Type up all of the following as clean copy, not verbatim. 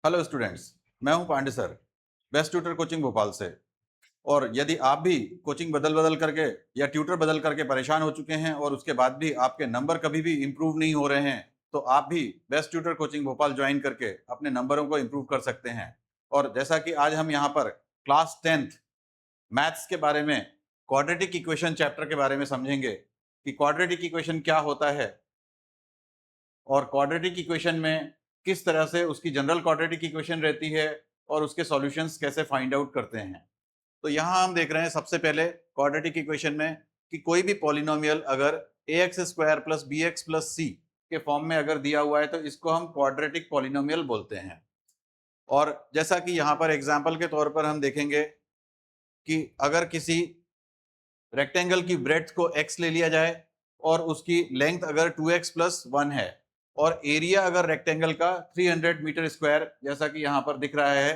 Hello students, मैं हूं Pandey sir, best tutor coaching Bhopal से। और यदि आप भी कोचिंग बदल बदल करके या ट्यूटर बदल करके परेशान हो चुके हैं और उसके बाद भी आपके नंबर कभी भी इंप्रूव नहीं हो रहे हैं, तो आप भी best tutor coaching Bhopal join करके अपने नंबरों को इंप्रूव कर सकते हैं। और जैसा कि आज हम यहाँ पर क्लास 10th मैथ्स के बारे में क्वाड्रेटिक इक्वेशन चैप्टर के बारे में समझेंगे कि क्वाड्रेटिक इक्वेशन क्या होता है और क्वाड्रेटिक इक्वेशन में किस तरह से उसकी जनरल क्वाड्रेटिक इक्वेशन रहती है और उसके सॉल्यूशंस कैसे फाइंड आउट करते हैं। तो यहाँ हम देख रहे हैं सबसे पहले क्वाड्रेटिक इक्वेशन में कि कोई भी पॉलिनोमियल अगर ax square plus b x plus c के फॉर्म में अगर दिया हुआ है तो इसको हम क्वाड्रेटिक पॉलिनोमियल बोलते हैं। और जैसा कि यहाँ पर एग्जाम्पल के तौर पर हम देखेंगे कि अगर किसी रेक्टेंगल की ब्रेड्थ को x ले लिया जाए और उसकी लेंथ अगर 2x प्लस 1 है और एरिया अगर रेक्टेंगल का 300 मीटर स्क्वायर जैसा कि यहाँ पर दिख रहा है,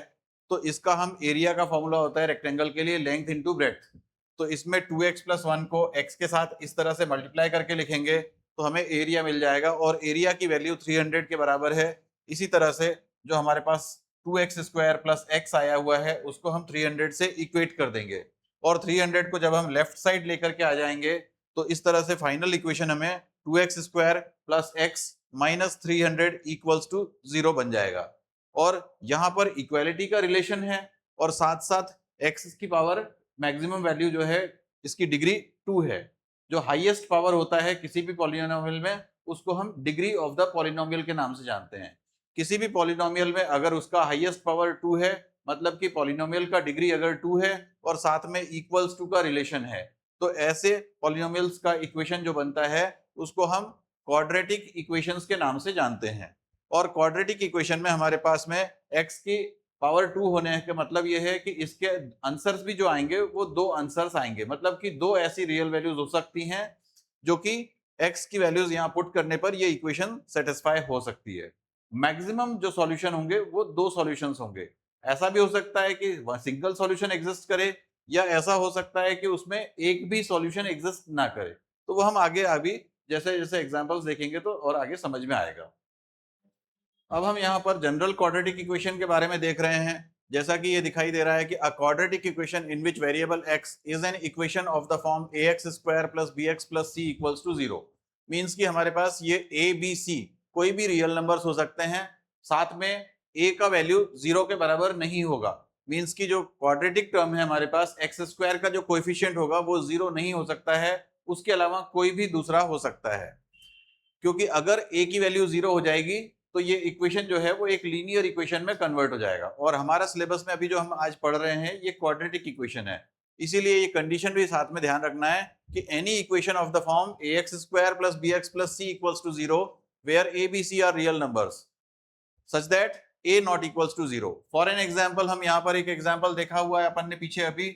तो इसका हम एरिया का फॉर्मूला होता है रेक्टेंगल के लिए लेंथ इनटू ब्रेड्थ। तो इसमें 2x प्लस 1 को x के साथ इस तरह से मल्टीप्लाई करके लिखेंगे तो हमें एरिया मिल जाएगा और एरिया की वैल्यू 300 के बराबर है। इसी तरह से जो हमारे पास 2x स्क्वायर प्लस x आया हुआ है उसको हम 300 से इक्वेट कर देंगे और 300 को जब हम लेफ्ट साइड लेकर के आ जाएंगे तो इस तरह से फाइनल इक्वेशन हमें 2x square plus x minus 300 equals to 0 बन जाएगा। और यहाँ पर इक्वालिटी का रिलेशन है और साथ साथ x की पावर मैक्सिमम वैल्यू जो है इसकी डिग्री 2 है। जो हाईएस्ट पावर होता है किसी भी पॉलिनोमियल में उसको हम डिग्री ऑफ द पॉलिनोमियल के नाम से जानते हैं। किसी भी पॉलिनोमियल में अगर उसका हाईएस्ट पावर 2 है मतलब कि पॉलिनोमियल का डिग्री अगर 2 है और साथ में इक्वल्स टू का रिलेशन है, तो ऐसे पॉलिनोमियल्स का इक्वेशन जो बनता है उसको हम क्वाड्रेटिक इक्वेशंस के नाम से जानते हैं। और क्वाड्रेटिक इक्वेशन में हमारे पास में x की पावर 2 होने का मतलब ये है कि इसके आंसर्स भी जो आएंगे वो दो आंसर्स आएंगे, मतलब कि दो ऐसी रियल वैल्यूज हो सकती हैं जो कि x की वैल्यूज यहाँ पुट करने पर ये इक्वेशन सेटिस्फाई हो सकती है। मैक्सिमम जो सॉल्यूशन होंगे वो दो सॉल्यूशंस होंगे। ऐसा भी हो सकता है कि सिंगल सॉल्यूशन एग्जिस्ट करे या ऐसा हो सकता है कि उसमें एक भी सॉल्यूशन एग्जिस्ट ना करे। तो वो हम आगे अभी जैसे जैसे एग्जांपल्स देखेंगे तो और आगे समझ में आएगा। अब हम यहाँ पर जनरल क्वाड्रेटिक इक्वेशन के बारे में देख रहे हैं। जैसा कि ये दिखाई दे रहा है कि a quadratic equation in which variable x is an equation of the form ax square plus bx plus c equals to 0। Means कि हमारे पास ये a b c कोई भी रियल नंबर्स हो सकते हैं, साथ में a का वैल्यू 0 के बराबर नहीं होगा। मींस की जो क्वाड्रेटिक टर्म है हमारे पास x स्क्वायर का जो कोएफिशिएंट होगा वो 0 नहीं हो सकता है, उसके अलावा कोई भी दूसरा हो सकता है। क्योंकि अगर a की वैल्यू 0 हो जाएगी तो ये इक्वेशन जो है वो एक लीनियर इक्वेशन में कन्वर्ट हो जाएगा। और हमारा सिलेबस में अभी जो हम आज पढ़ रहे हैं ये क्वाड्रेटिक इक्वेशन है, इसीलिए ये कंडीशन भी साथ में ध्यान रखना है कि any equation of the form ax square plus bx plus c equals to 0 where a b c are real numbers such that a not equals to 0। For an example हम यहाँ पर एक एग्जांपल देखा हुआ है अपन ने पीछे अभी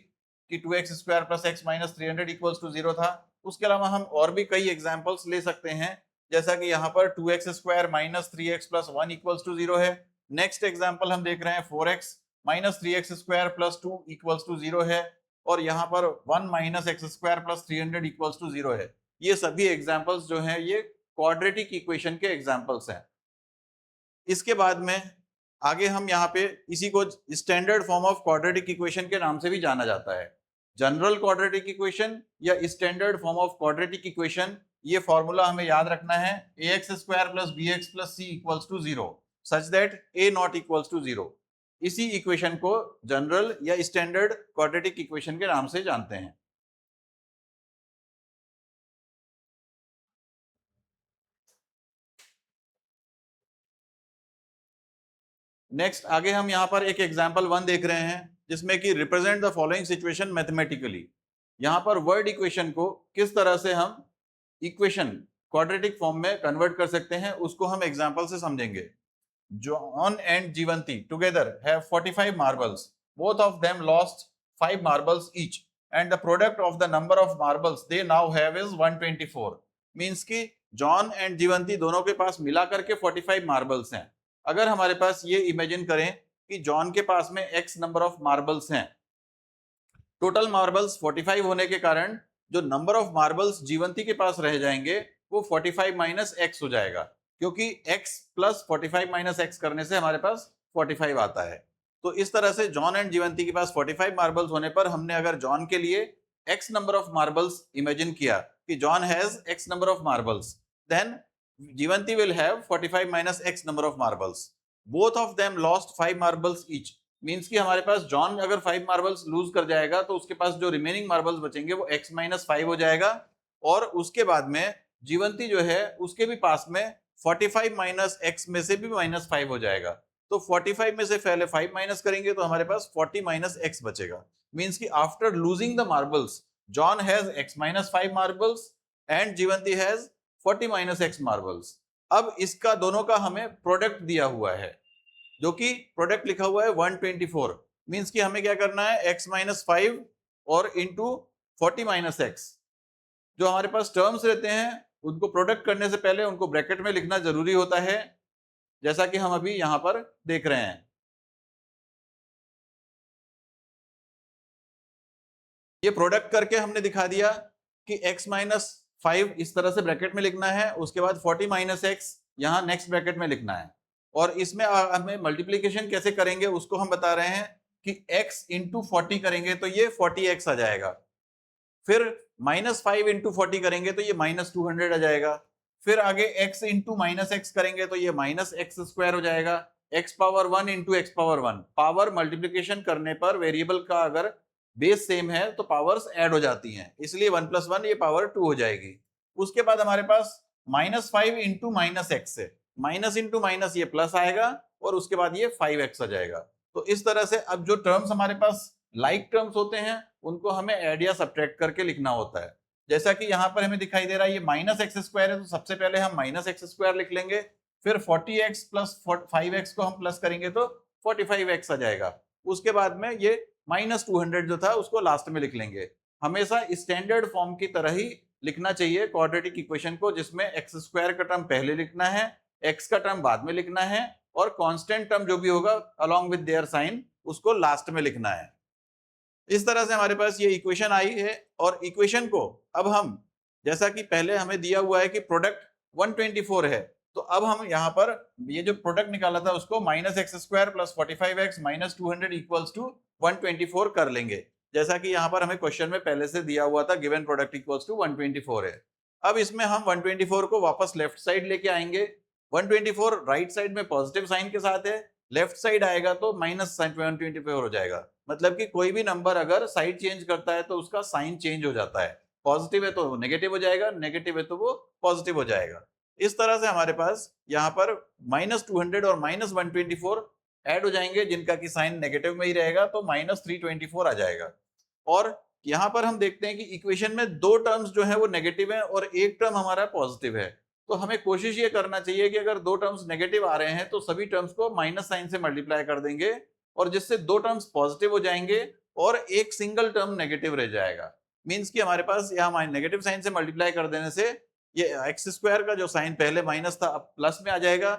कि 2x square plus x minus 300 equals to 0 था। उसके अलावा हम और भी कई एग्जांपल्स ले सकते हैं, जैसा कि यहाँ पर 2x square minus 3x plus 1 equals to 0 है। नेक्स्ट एग्जांपल हम देख रहे हैं 4x minus 3x square plus 2 equals to 0 है। और यहाँ पर 1 minus x square plus 300 equals to 0 है। ये सभी एग्जांपल्स जो हैं ये क्वाड्रेटिक इक्वेशन के एग्जांपल्स हैं। इसके बाद में आगे हम यहाँ पे इसी को standard form of quadratic equation के नाम से भी जाना जाता है। जनरल क्वाड्रेटिक इक्वेशन या standard form of quadratic equation, ये फॉर्मूला हमें याद रखना है ax square plus bx plus c equals to 0 such that a not equals to 0। इसी इक्वेशन को जनरल या स्टैंडर्ड क्वाड्रेटिक इक्वेशन के नाम से जानते हैं। नेक्स्ट आगे हम यहाँ पर एक एग्जांपल 1 देख रहे हैं जिसमें कि represent the following situation mathematically. यहाँ पर वर्ड इक्वेशन को किस तरह से हम इक्वेशन क्वाड्रेटिक फॉर्म में कन्वर्ट कर सकते हैं उसको हम एग्जांपल से समझेंगे। John and Jeevanti together have 45 marbles, both of them lost 5 marbles each and the product of the number of marbles they now have is 124। Means कि जॉन एंड जीवंती दोनों के पास मिला करके 45 मार्बल्स हैं। अगर हमारे पास ये इमेजिन करें कि जॉन के पास में x नंबर ऑफ मार्बल्स हैं, टोटल मार्बल्स 45 होने के कारण जो नंबर ऑफ मार्बल्स जीवंती के पास रह जाएंगे वो 45 माइनस एक्स हो जाएगा, क्योंकि x प्लस 45 माइनस एक्स करने से हमारे पास 45 आता है। तो इस तरह से जॉन एंड जीवंती के पास 45 मार्बल्स होने पर हमने अगर जॉन के लिए x number of marbles imagine किया कि John has x number of marbles, then Jeevanti will have 45 minus x number of marbles. Both of them lost 5 marbles each, means कि हमारे पास जॉन अगर 5 मार्बल्स लूज कर जाएगा तो उसके पास जो रिमेनिंग मार्बल्स बचेंगे वो x माइनस 5 हो जाएगा, और उसके बाद में जीवंती जो है उसके भी पास में 45 माइनस x में से भी माइनस 5 हो जाएगा। तो 45 में से पहले 5 माइनस करेंगे तो हमारे पास 40 माइनस x बचेगा। मींस कि after losing the marbles John has x minus 5 marbles and Jeevanti has 40 minus x marbles. अब इसका दोनों का हमें प्रोडक्ट दिया हुआ है, जो कि प्रोडक्ट लिखा हुआ है 124। मींस कि हमें क्या करना है, x माइनस 5 और इंटू 40 माइनस x। जो हमारे पास टर्म्स रहते हैं उनको प्रोडक्ट करने से पहले उनको ब्रैकेट में लिखना जरूरी होता है, जैसा कि हम अभी यहां पर देख रहे हैं। ये प्रोडक्ट करके हमने दिखा दिया कि x माइनस 5 इस तरह से ब्रैकेट में लिखना है, उसके बाद 40 माइनस एक्स यहां नेक्स्ट ब्रैकेट में लिखना है, और इसमें हमें मल्टीप्लीकेशन कैसे करेंगे उसको हम बता रहे हैं कि x इंटू 40 करेंगे तो ये 40x आ जाएगा, फिर माइनस 5 इंटू 40 करेंगे तो ये माइनस 200 आ जाएगा, फिर आगे x इंटू माइनस एक्स करेंगे तो ये माइनस एक्स स्क्वायर हो जाएगा, x power 1 into x power 1। Power multiplication करने पर वेरिएबल का अगर बेस सेम है तो पावर्स ऐड हो जाती हैं, इसलिए 1 प्लस 1 ये पावर 2 हो जाएगी। उसके बाद हमारे पास माइनस 5 इंटू माइनस एक्स है, माइनस इंटू माइनस ये प्लस आएगा और उसके बाद ये 5x आ जाएगा। तो इस तरह से अब जो टर्म्स हमारे पास लाइक टर्म्स होते हैं उनको हमें ऐड या सब्ट्रैक्ट करके लिखना होता है। जैसा कि यहाँ पर हमें दिखाई दे रहा है ये माइनस एक्स स्क्वायर है, तो सबसे पहले हम माइनस एक्स स्क्वायर लिख लेंगे, फिर 40x प्लस 5x को हम प्लस करेंगे तो 45x आ जाएगा। उसके बाद में ये माइनस 200 जो था उसको लास्ट में लिख लेंगे। हमेशा स्टैंडर्ड फॉर्म की तरह ही लिखना चाहिए क्वाड्रेटिक इक्वेशन को, जिसमें एक्स स्क्वायर का टर्म पहले लिखना है, एक्स का टर्म बाद में लिखना है, और कांस्टेंट टर्म जो भी होगा अलोंग विद देयर साइन उसको लास्ट में लिखना है। इस तरह से हमारे पास ये इक्वेशन आई है, और इक्वेशन को अब हम, जैसा कि पहले हमें दिया हुआ है कि प्रोडक्ट 124 है, तो अब हम यहाँ पर ये जो प्रोडक्ट निकाला था उसको minus x square plus 45x minus 200 equals to 124 कर लेंगे, जैसा कि यहाँ पर हमें क्वेश्चन में पहले से दिया हुआ था, गिवन प्रोडक्ट इक्वल्स टू 124 है। अब इसमें हम 124 को वापस लेफ्ट साइड लेके आएंगे। 124 राइट साइड में पॉजिटिव साइन के साथ है, लेफ्ट साइड आएगा तो माइनस 124 हो जाएगा। मतलब कि कोई भी नंबर अगर साइड चेंज करता है तो उसका साइन चेंज हो जाता है, पॉजिटिव है तो वो नेगेटिव हो जाएगा, नेगेटिव है तो वो पॉजिटिव हो जाएगा। इस तरह से हमारे पास यहाँ पर माइनस 200 और माइनस 124 ऐड हो जाएंगे, जिनका की साइन नेगेटिव में ही रहेगा, तो माइनस 324 आ जाएगा। और यहाँ पर हम देखते हैं कि इक्वेशन में दो टर्म्स जो है वो नेगेटिव है और एक टर्म हमारा पॉजिटिव है, तो हमें कोशिश ये करना चाहिए कि अगर दो टर्म्स नेगेटिव आ रहे हैं तो सभी टर्म्स को माइनस साइन से मल्टीप्लाई कर देंगे, और जिससे दो टर्म्स पॉजिटिव हो जाएंगे और एक सिंगल टर्म नेगेटिव रह जाएगा। मींस कि हमारे पास यहाँ नेगेटिव साइन से मल्टीप्लाई कर देने से ये एक्स स्क्वायर का जो साइन पहले माइनस था अब प्लस में आ जाएगा,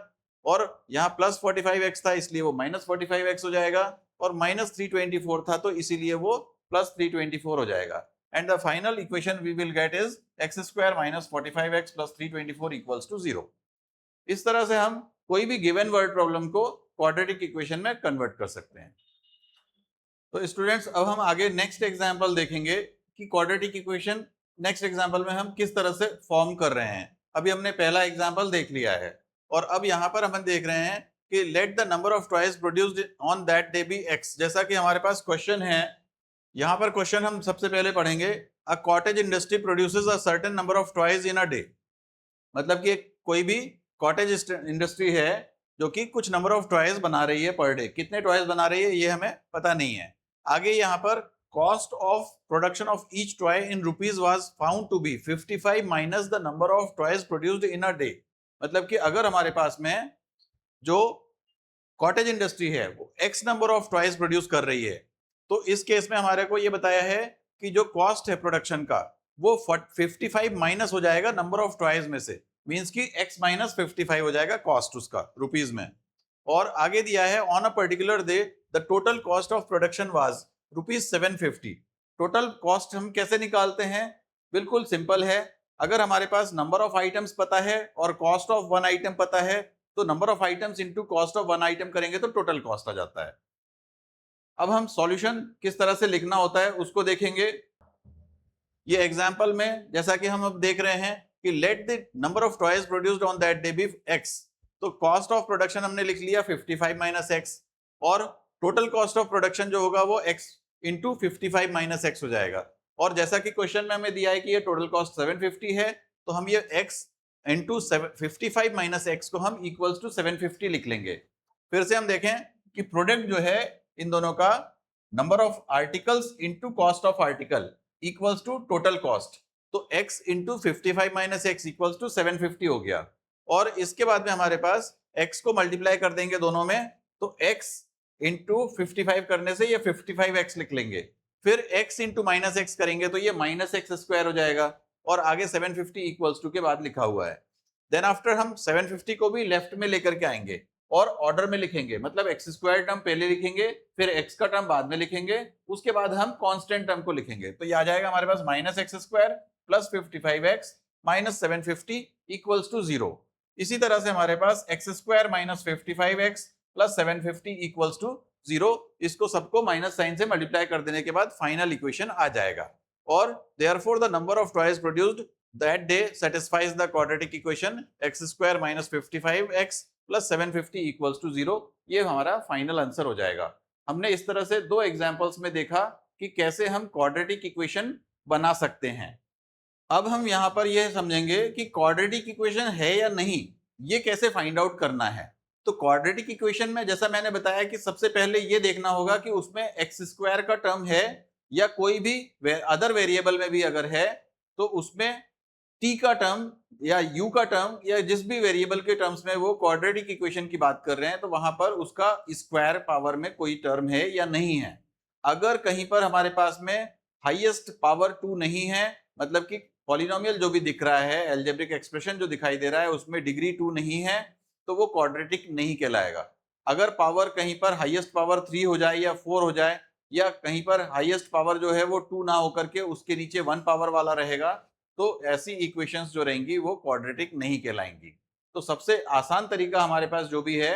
और यहाँ प्लस 45x था इसलिए वो माइनस 45x हो जाएगा, और माइनस 324 था तो इसीलिए वो प्लस 324 हो जाएगा। And the final equation we will get is x square minus 45x plus 324 equals to 0। इस तरह से हम कोई भी गिवन वर्ड प्रॉब्लम को क्वाड्रेटिक इक्वेशन में कन्वर्ट कर सकते हैं। तो स्टूडेंट्स अब हम आगे नेक्स्ट एग्जांपल देखेंगे कि क्वाड्रेटिक इक्वेशन नेक्स्ट एग्जांपल में हम किस तरह से फॉर्म कर रहे हैं। अभी हमने पहला एग्जांपल देख लिया है, और अब यहाँ पर हम देख रहे हैं कि let the number of toys produced on that day be x. जैसा कि हमारे पास क्वेश्चन है, यहाँ पर क्वेश्चन हम सबसे पहले पढ़ेंगे, a cottage industry produces a certain number of toys in a day. मतलब कि कोई भी कॉटेज इंडस्ट्री है जो कि कुछ नंबर ऑफ टॉयज बना रही है पर डे, कितने टॉयज बना रही है ये हमें पता नहीं है। आगे यहाँ पर cost of production of each toy in rupees was found to be 55 minus the number of toys produced in a day. मतलब कि अगर हमारे पास में जो कॉटेज इंडस्ट्री है वो x number of toys produce कर रही है, तो इस केस में हमारे को ये बताया है कि जो कॉस्ट है प्रोडक्शन का वो 55 माइनस हो जाएगा नंबर ऑफ टॉयज में से, मींस कि x माइनस 55 हो जाएगा कॉस्ट उसका रुपीज में। और आगे दिया है on a particular day the total cost of production was rupees 750। Total cost हम कैसे निकालते हैं, बिल्कुल सिंपल है। अगर हमारे पास नंबर ऑफ आइटम्स पता है और कॉस्ट ऑफ वन आइटम पता है तो number of items into cost of one item करेंगे तो टोटल कॉस्ट आ जाता है। अब हम सॉल्यूशन किस तरह से लिखना होता है उसको देखेंगे। ये एग्जांपल में जैसा कि हम अब देख रहे हैं कि let the number of toys produced on that day be x, तो कॉस्ट ऑफ प्रोडक्शन हमने लिख लिया 55 माइनस एक्स, और टोटल कॉस्ट ऑफ प्रोडक्शन जो होगा वो x इंटू 55 माइनस एक्स हो जाएगा। और जैसा कि क्वेश्चन में हमें दिया है कि ये टोटल कॉस्ट 750 है, तो हम ये x इंटू 55 माइनस एक्स को हम इक्वल्स टू 750 लिख लेंगे। फिर से हम देखें कि प्रोडक्ट जो है इन दोनों का number of articles into cost of article equals to total cost, तो x into 55 minus x equals to 750 हो गया। और इसके बाद में हमारे पास x को मल्टीप्लाई कर देंगे दोनों में, तो x इंटू 55 करने से ये 55x लिख लेंगे। फिर x इंटू माइनस एक्स करेंगे तो ये माइनस एक्स स्क्वायर हो जाएगा, और आगे 750 इक्वल्स टू के बाद लिखा हुआ है। देन आफ्टर हम 750 को भी लेफ्ट में लेकर के आएंगे और ऑर्डर में लिखेंगे, मतलब एक्स स्क्वायर टर्म पहले लिखेंगे, फिर एक्स का टर्म बाद में लिखेंगे, उसके बाद हम कांस्टेंट टर्म को लिखेंगे। तो ये आ जाएगा हमारे पास minus x square plus 55x minus 750 equals to 0। इसी तरह से हमारे पास x square minus 55x plus 750 equals to 0, इसको सबको माइनस साइन से मल्टीप्लाई कर देने के बाद फाइनल इक्वेशन आ जाएगा। और therefore the number of toys produced that day satisfies the quadratic equation x square minus 55x plus 750 equals to 0। ये हमारा फाइनल आंसर हो जाएगा। हमने इस तरह से दो एग्जांपल्स में देखा कि कैसे हम क्वाड्रेटिक इक्वेशन बना सकते हैं। अब हम यहां पर यह समझेंगे कि क्वाड्रेटिक इक्वेशन है या नहीं, ये कैसे फाइंड आउट करना है। तो क्वाड्रेटिक इक्वेशन में जैसा मैंने बताया कि सबसे पहले ये देखना होगा कि उसमें एक्स स्क्वायर का टर्म है या कोई भी अदर वेरिएबल में भी अगर है तो उसमें t का टर्म या u का टर्म या जिस भी वेरिएबल के टर्म्स में वो क्वाड्रेटिक इक्वेशन की बात कर रहे हैं तो वहां पर उसका स्क्वायर पावर में कोई टर्म है या नहीं है। अगर कहीं पर हमारे पास में हाईएस्ट पावर 2 नहीं है, मतलब कि पॉलिनोमियल जो भी दिख रहा है, एल्जेब्रिक एक्सप्रेशन जो दिखाई दे रहा है उसमें डिग्री 2 नहीं है, तो वो क्वाड्रेटिक नहीं कहलाएगा। अगर पावर कहीं पर हाईएस्ट पावर 3 हो जाए या 4 हो जाए, या कहीं पर हाईएस्ट पावर जो है वो 2 ना होकर के उसके नीचे 1 पावर वाला रहेगा, तो ऐसी इक्वेशंस जो रहेंगी वो क्वाड्रेटिक नहीं कहलाएंगी। तो सबसे आसान तरीका हमारे पास जो भी है,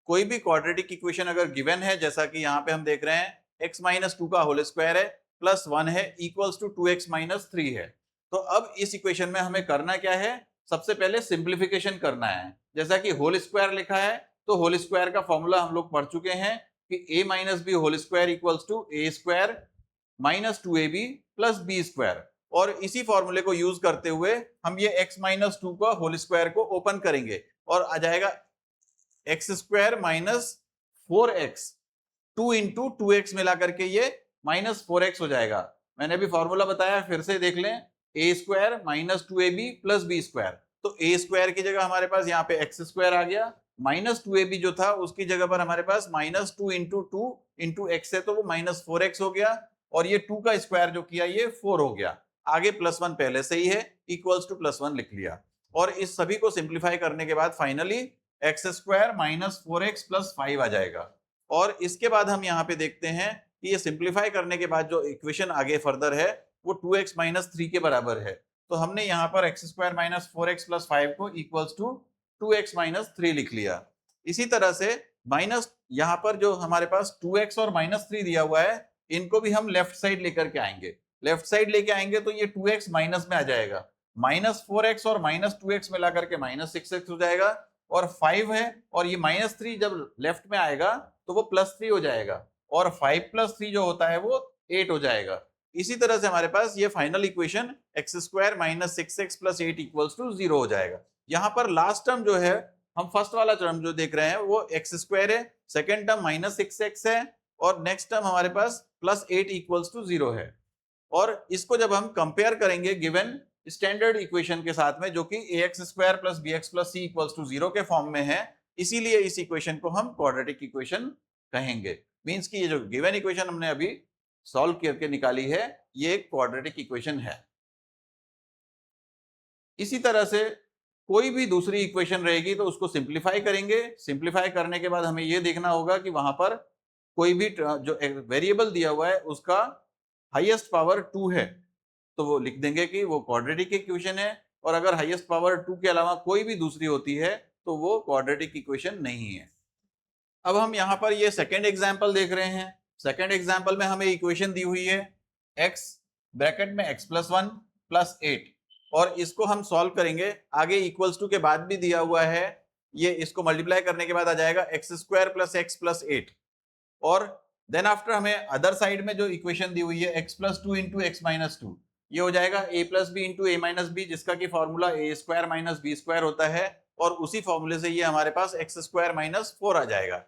कोई भी क्वाड्रेटिक इक्वेशन अगर गिवन है, जैसा कि यहाँ पे हम देख रहे हैं x माइनस 2 का होल स्क्वायर है प्लस 1 है इक्वल्स टू 2x माइनस 3 है। तो अब इस इक्वेशन में हमें करना क्या है, सबसे पहले सिंप्लीफिकेशन करना है। जैसा कि होल स्क्वायर लिखा है तो होल स्क्वायर का फॉर्मूला हम लोग पढ़ चुके हैं कि a minus b whole square equals to a square minus 2ab plus b square, और इसी फॉर्मूले को यूज करते हुए हम ये x माइनस 2 का होल स्क्वायर को ओपन करेंगे और आ जाएगा x square minus 4x, 2 into 2x मिला करके ये माइनस 4x हो जाएगा। मैंने अभी फॉर्मूला बताया, फिर से देख लें, a square minus 2ab plus b square, तो a स्क्वायर की जगह हमारे पास यहाँ पे एक्स स्क्वायर आ गया, माइनस 2ab जो था उसकी जगह पर हमारे पास माइनस 2 इंटू एक्स है तो वो माइनस 4x हो गया, और ये 2 का स्क्वायर जो किया ये 4 हो गया। आगे प्लस 1 पहले से ही है, इक्वल्स टू प्लस 1 लिख लिया, और इस सभी को सिंप्लीफाई करने के बाद finally x square minus 4x plus 5 आ जाएगा। और इसके बाद हम यहाँ पे देखते हैं कि ये सिंप्लीफाई करने के बाद जो इक्वेशन आगे फर्दर है वो 2x माइनस 3 के बराबर है, तो हमने यहाँ पर x square minus 4x plus 5 को इक्वल्स टू 2x माइनस 3 लिख लिया। इसी तरह से माइनस यहाँ पर जो हमारे पास 2x और माइनस 3 दिया हुआ है, इनको भी हम लेफ्ट साइड लेकर के आएंगे। लेफ्ट साइड लेके आएंगे तो ये 2x माइनस में आ जाएगा, माइनस 4x और माइनस 2x मिला करके माइनस 6x हो जाएगा, और 5 है और ये माइनस 3 जब लेफ्ट में आएगा तो वो प्लस 3 हो जाएगा, और 5 प्लस 3 जो होता है वो 8 हो जाएगा। इसी तरह से हमारे पास ये final equation x square minus 6x plus 8 equals to 0 हो जाएगा। यहाँ पर लास्ट टर्म जो है, हम फर्स्ट वाला टर्म जो देख रहे हैं वो एक्स स्क्वायर है, सेकेंड टर्म माइनस 6x है, और नेक्स्ट टर्म हमारे पास प्लस 8 इक्वल्स टू 0 है। और इसको जब हम कंपेयर करेंगे गिवन स्टैंडर्ड इक्वेशन के साथ में, जो कि ax square plus bx plus c equals to 0 के फॉर्म में है, इसीलिए इस इक्वेशन को हम क्वाड्रेटिक इक्वेशन कहेंगे। मींस कि ये जो गिवन इक्वेशन हमने अभी सॉल्व करके निकाली है ये एक क्वाड्रेटिक इक्वेशन है। इसी तरह से कोई भी दूसरी इक्वेशन रहेगी तो उसको सिंप्लीफाई करेंगे। सिंप्लीफाई करने के बाद हमें ये देखना होगा कि वहां पर कोई भी जो वेरिएबल दिया हुआ है उसका हाईएस्ट पावर 2 है, तो वो लिख देंगे कि वो क्वाड्रेटिक इक्वेशन है, और अगर हाईएस्ट पावर 2 के अलावा कोई भी दूसरी होती है तो वो क्वाड्रेटिक इक्वेशन नहीं है। अब हम यहाँ पर ये सेकेंड एग्जाम्पल देख रहे हैं। सेकेंड एग्जाम्पल में हमें इक्वेशन दी हुई है x ब्रैकेट में x+1 +8 और इसको हम सॉल्व करेंगे। आगे इक्वल्स टू के बाद भी दिया हुआ है, ये इसको मल्टीप्लाई करने के बाद आ जाएगा x² + x + 8 और देन आफ्टर हमें अदर साइड में जो इक्वेशन दी हुई है x+2 × x-2 ये हो जाएगा a + b × a - b जिसका कि फॉर्मूला a² - b² होता है और उसी फॉर्मूले से ये हमारे पास x² - 4 आ जाएगा।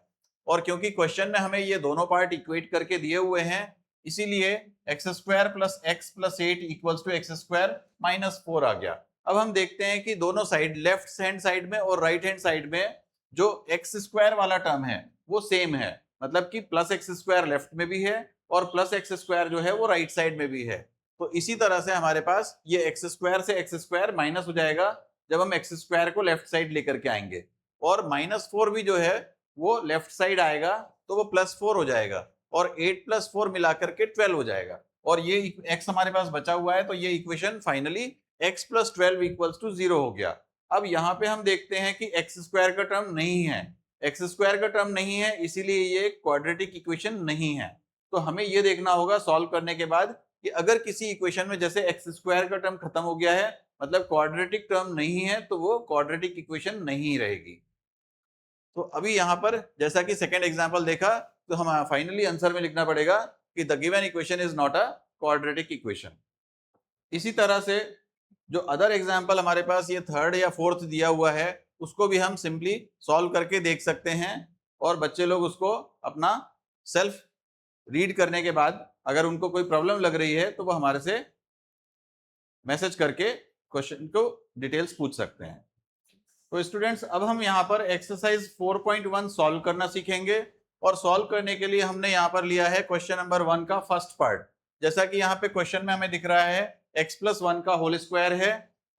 और क्योंकि क्वेश्चन में हमें ये दोनों पार्ट इक्वेट करके दिए हुए हैं इसीलिए x² + x + 8 = x² - 4 आ गया। अब हम देखते हैं कि दोनों साइड लेफ्ट हैंड साइड में और राइट हैंड साइड में जो x² वाला टर्म है वो सेम है, मतलब कि +x² लेफ्ट में भी है और +x² जो है वो राइट साइड में भी है। तो इसी तरह से हमारे पास ये x² से x² माइनस हो जाएगा जब हम x² को लेफ्ट साइड लेकर के आएंगे और -4 भी जो है वो लेफ्ट साइड आएगा तो वो +4 हो जाएगा और 8 + 4 मिलाकर के 12 हो जाएगा और ये x हमारे पास बचा हुआ है तो ये इक्वेशन फाइनली x + 12 = 0 हो गया। अब यहाँ पे हम देखते हैं कि x² का टर्म नहीं है, x² का टर्म नहीं है इसीलिए ये क्वाड्रेटिक इक्वेशन नहीं है। तो हमें ये देखना होगा सॉल्व करने के बाद कि अगर किसी इक्वेशन में जैसे x² का टर्म खत्म हो गया है मतलब क्वाड्रेटिक टर्म नहीं है तो वो क्वाड्रेटिक इक्वेशन नहीं रहेगी। तो अभी यहाँ पर जैसा कि सेकेंड एग्जाम्पल देखा तो हम फाइनली आंसर में लिखना पड़ेगा कि the given equation is not a quadratic equation. इसी तरह से जो अदर एग्जाम्पल हमारे पास ये थर्ड या फोर्थ दिया हुआ है उसको भी हम सिंपली सॉल्व करके देख सकते हैं और बच्चे लोग उसको अपना सेल्फ रीड करने के बाद अगर उनको कोई प्रॉब्लम लग रही है तो वो हमारे से मैसेज करके क्वेश्चन को डिटेल्स पूछ सकते हैं। तो स्टूडेंट्स अब हम यहाँ पर एक्सरसाइज 4.1 सॉल्व करना सीखेंगे और सॉल्व करने के लिए हमने यहाँ पर लिया है क्वेश्चन नंबर 1 का फर्स्ट पार्ट। जैसा कि यहाँ पे क्वेश्चन में हमें दिख रहा है x+1 का होल स्क्वायर है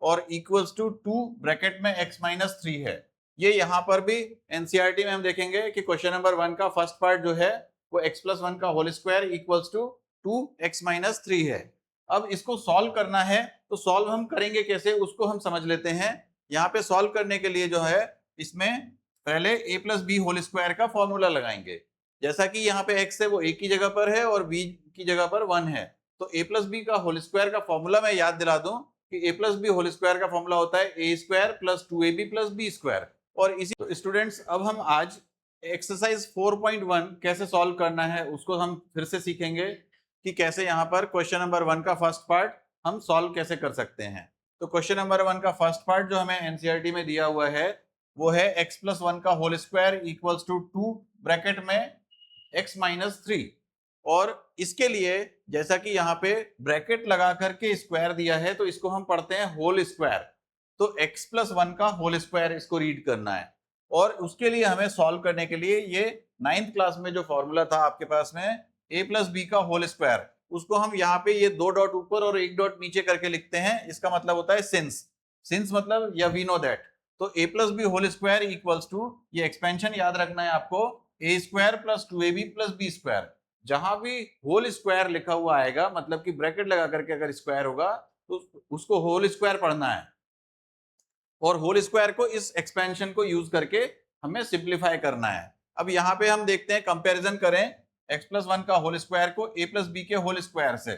और इक्वल्स टू 2 ब्रैकेट में x-3 है। ये यहाँ पर भी एनसीईआरटी में हम देखेंगे कि क्वेश्चन नंबर 1 का फर्स्ट पार्ट जो है वो x+1 का whole square equals to 2x-3 है। अब इसको सॉल्व करना है तो सॉल्व हम करेंगे कैसे उसको हम समझ लेते हैं। यहाँ पे सॉल्व करने के लिए जो है इसमें पहले a + b होल स्क्वायर का फॉर्मूला लगाएंगे। जैसा कि यहाँ पे x है वो a की जगह पर है और b की जगह पर 1 है तो a + b का होल स्क्वायर का फॉर्मूला मैं याद दिला दूं कि a + b होल स्क्वायर का फॉर्मूला होता है a² + 2ab + b²। और इसी तो स्टूडेंट्स अब हम आज एक्सरसाइज 4.1 कैसे सॉल्व करना है उसको हम फिर से सीखेंगे कि कैसे यहाँ पर क्वेश्चन नंबर 1 का फर्स्ट पार्ट हम सॉल्व कैसे कर सकते हैं। तो क्वेश्चन नंबर 1 का फर्स्ट पार्ट जो हमें एनसीईआरटी में दिया हुआ है वो है x+1 का whole square equals to 2 bracket में x-3 और इसके लिए जैसा कि यहाँ पे ब्रैकेट लगा करके स्क्वायर दिया है तो इसको हम पढ़ते हैं होल स्क्वायर। तो x+1 का होल स्क्वायर इसको रीड करना है और उसके लिए हमें सॉल्व करने के लिए ये 9th क्लास में जो फॉर्मूला था आपके पास में a + b का होल स्क्वायर उसको हम यहाँ पे ये 2 डॉट ऊपर और 1 डॉट नीचे करके लिखते हैं। इसका मतलब होता है सिंस मतलब या वी नो दैट। तो a + b whole square equals to ये एक्सपेंशन याद रखना है आपको a² + 2ab + b²। जहां भी होल स्क्वायर लिखा हुआ आएगा मतलब कि ब्रैकेट लगा करके अगर स्क्वायर होगा तो उसको होल स्क्वायर पढ़ना है और होल स्क्वायर को इस एक्सपेंशन को यूज करके हमें सिंप्लीफाई करना है। अब यहाँ पे हम देखते हैं कंपैरिजन करें x+1 का होल स्क्वायर को a + b के होल स्क्वायर से।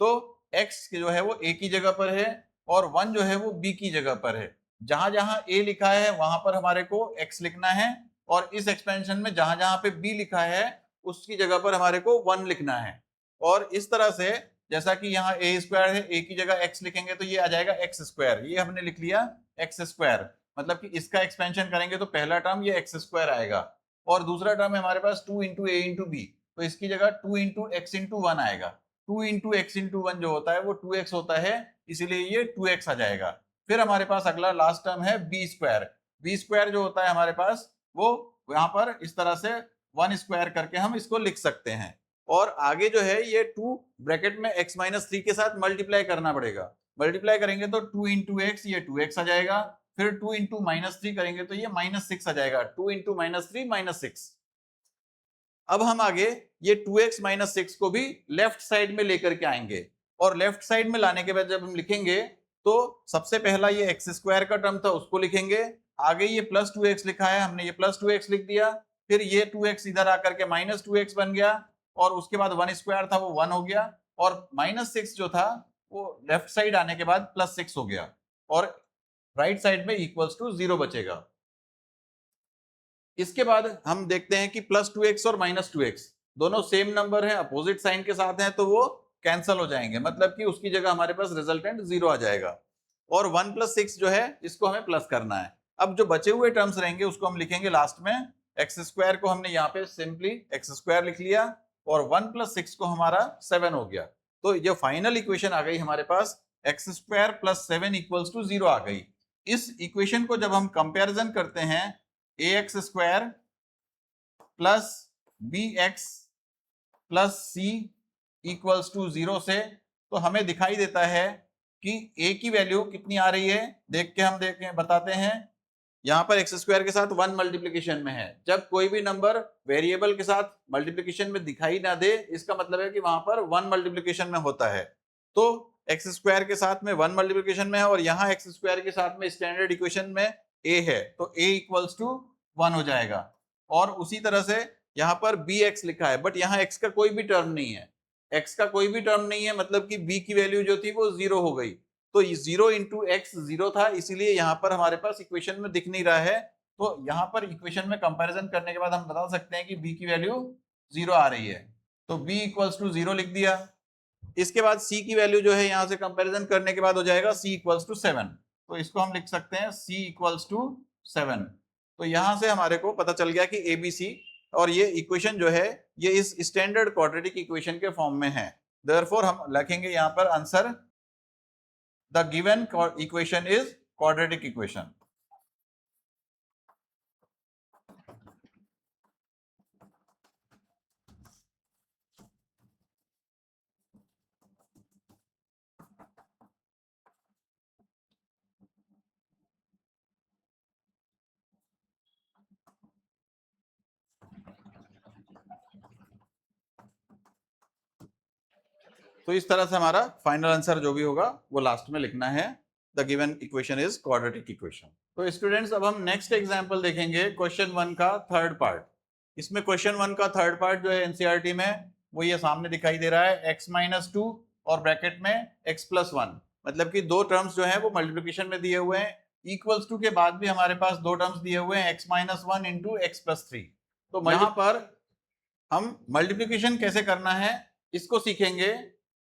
तो x जो है वो a की जगह पर है और 1 जो है वो b की जगह पर है। जहां जहां a लिखा है वहां पर हमारे को x लिखना है और इस एक्सपेंशन में जहां जहां पे b लिखा है उसकी जगह पर हमारे को 1 लिखना है। और इस तरह से जैसा कि यहाँ a² है a की जगह x लिखेंगे तो ये आ जाएगा x²। ये हमने लिख लिया x² मतलब कि इसका एक्सपेंशन करेंगे तो पहला टर्म ये x² आएगा और दूसरा टर्म है हमारे पास 2 × a × b तो इसकी जगह 2 × x × 1 आएगा। 2 × x × 1 जो होता है वो 2x होता है इसीलिए ये 2x आ जाएगा। फिर हमारे पास अगला लास्ट टर्म है b² जो होता है हमारे पास वो यहाँ पर इस तरह से 1² करके हम इसको लिख सकते हैं। और आगे जो है ये 2 ब्रैकेट में x-3 के साथ मल्टीप्लाई करना पड़ेगा। मल्टीप्लाई करेंगे तो 2 × x ये 2x आ जाएगा फिर 2 × -3 करेंगे तो ये -6 आ जाएगा। 2 × -3 -6। अब हम आगे ये 2x - 6 को भी लेफ्ट साइड में लेकर के आएंगे और लेफ्ट साइड में लाने के बाद जब हम लिखेंगे तो सबसे पहला ये x² का टर्म था उसको लिखेंगे आगे ये प्लस 2x लिखा है, हमने ये प्लस 2x लिख दिया, फिर ये 2x इधर आकर के माइनस 2x बन गया, और उसके बाद 1 स्क्वायर था वो 1 हो गया, और माइनस 6 जो था वो लेफ्ट साइड आने के बाद प्लस 6 हो गया, और राइट साइड में इक्वल्स टू 0 बचेगा। इसके बाद हम देखते हैं कि प्लस 2x और माइनस 2x दोनों सेम नंबर है, अपोजिट साइन के साथ हैं, तो वो कैंसल हो जाएंगे, मतलब कि उसकी जगह हमारे पास रिजल्टेंट 0 आ जाएगा। और 1 प्लस 6 जो है इसको हमें प्लस करना है। अब जो बचे हुए टर्म्स रहेंगे उसको हम लिखेंगे लास्ट में। एक्स स्क्वायर को हमने यहाँ पे सिंपली एक्स स्क्वायर लिख लिया, और 1 प्लस 6 को हमारा 7 हो गया। तो ये फाइनल इक्वेशन आ गई हमारे पास, x square plus 7 equals to 0 आ गई। इस इक्वेशन को जब हम कंपैरिजन करते हैं a x square plus b x plus c equals to 0 से, तो हमें दिखाई देता है कि a की वैल्यू कितनी आ रही है। देख के हम बताते हैं। यहाँ पर एक्स स्क्वायर के साथ 1 मल्टीप्लिकेशन में है। जब कोई भी नंबर वेरिएबल के साथ मल्टीप्लिकेशन में दिखाई ना दे, इसका मतलब है कि वहां पर 1 मल्टीप्लिकेशन में होता है। तो एक्स स्क्वायर के साथ में 1 मल्टीप्लिकेशन में है, और यहाँ एक्स स्क्वायर के साथ में स्टैंडर्ड इक्वेशन में a है, तो a इक्वल्स टू 1 हो जाएगा। और उसी तरह से यहाँ पर बी एक्स लिखा है, बट यहाँ x का कोई भी टर्म नहीं है, x का कोई भी टर्म नहीं है, मतलब कि b की वैल्यू जो थी वो 0 हो गई। तो 0 इंटू एक्स 0 था, इसीलिए यहाँ पर हमारे पास इक्वेशन में दिख नहीं रहा है। तो यहाँ पर इक्वेशन में कंपैरिजन करने के बाद हम बता सकते हैं कि b की वैल्यू 0 आ रही है, तो b इक्वल्स टू 0 लिख दिया। इसके बाद c की वैल्यू जो है यहाँ से कंपैरिजन करने के बाद हो जाएगा c इक्वल्स टू 7, तो इसको हम लिख सकते हैं c इक्वल्स टू 7। तो यहाँ से हमारे को पता चल गया कि ABC, और ये इक्वेशन जो है ये इस स्टैंडर्ड क्वाड्रेटिक इक्वेशन के फॉर्म में है। देयरफॉर हम लिखेंगे यहाँ पर answer, the given equation is quadratic equation. तो इस तरह से हमारा फाइनल आंसर जो भी होगा वो लास्ट में लिखना है, the given equation is quadratic equation. तो स्टूडेंट्स अब हम नेक्स्ट एग्जांपल देखेंगे, क्वेश्चन 1 का थर्ड पार्ट। इसमें क्वेश्चन 1 का थर्ड पार्ट जो है एनसीईआरटी में वो ये सामने दिखाई दे रहा है, x माइनस 2 और ब्रैकेट में x प्लस 1, मतलब कि दो टर्म्स जो है वो मल्टीप्लिकेशन में दिए हुए हैं, इक्वल्स टू के बाद भी हमारे पास दो टर्म्स दिए हुए हैं, x minus 1 into x plus 3। तो यहाँ पर हम मल्टीप्लिकेशन कैसे करना है इसको सीखेंगे,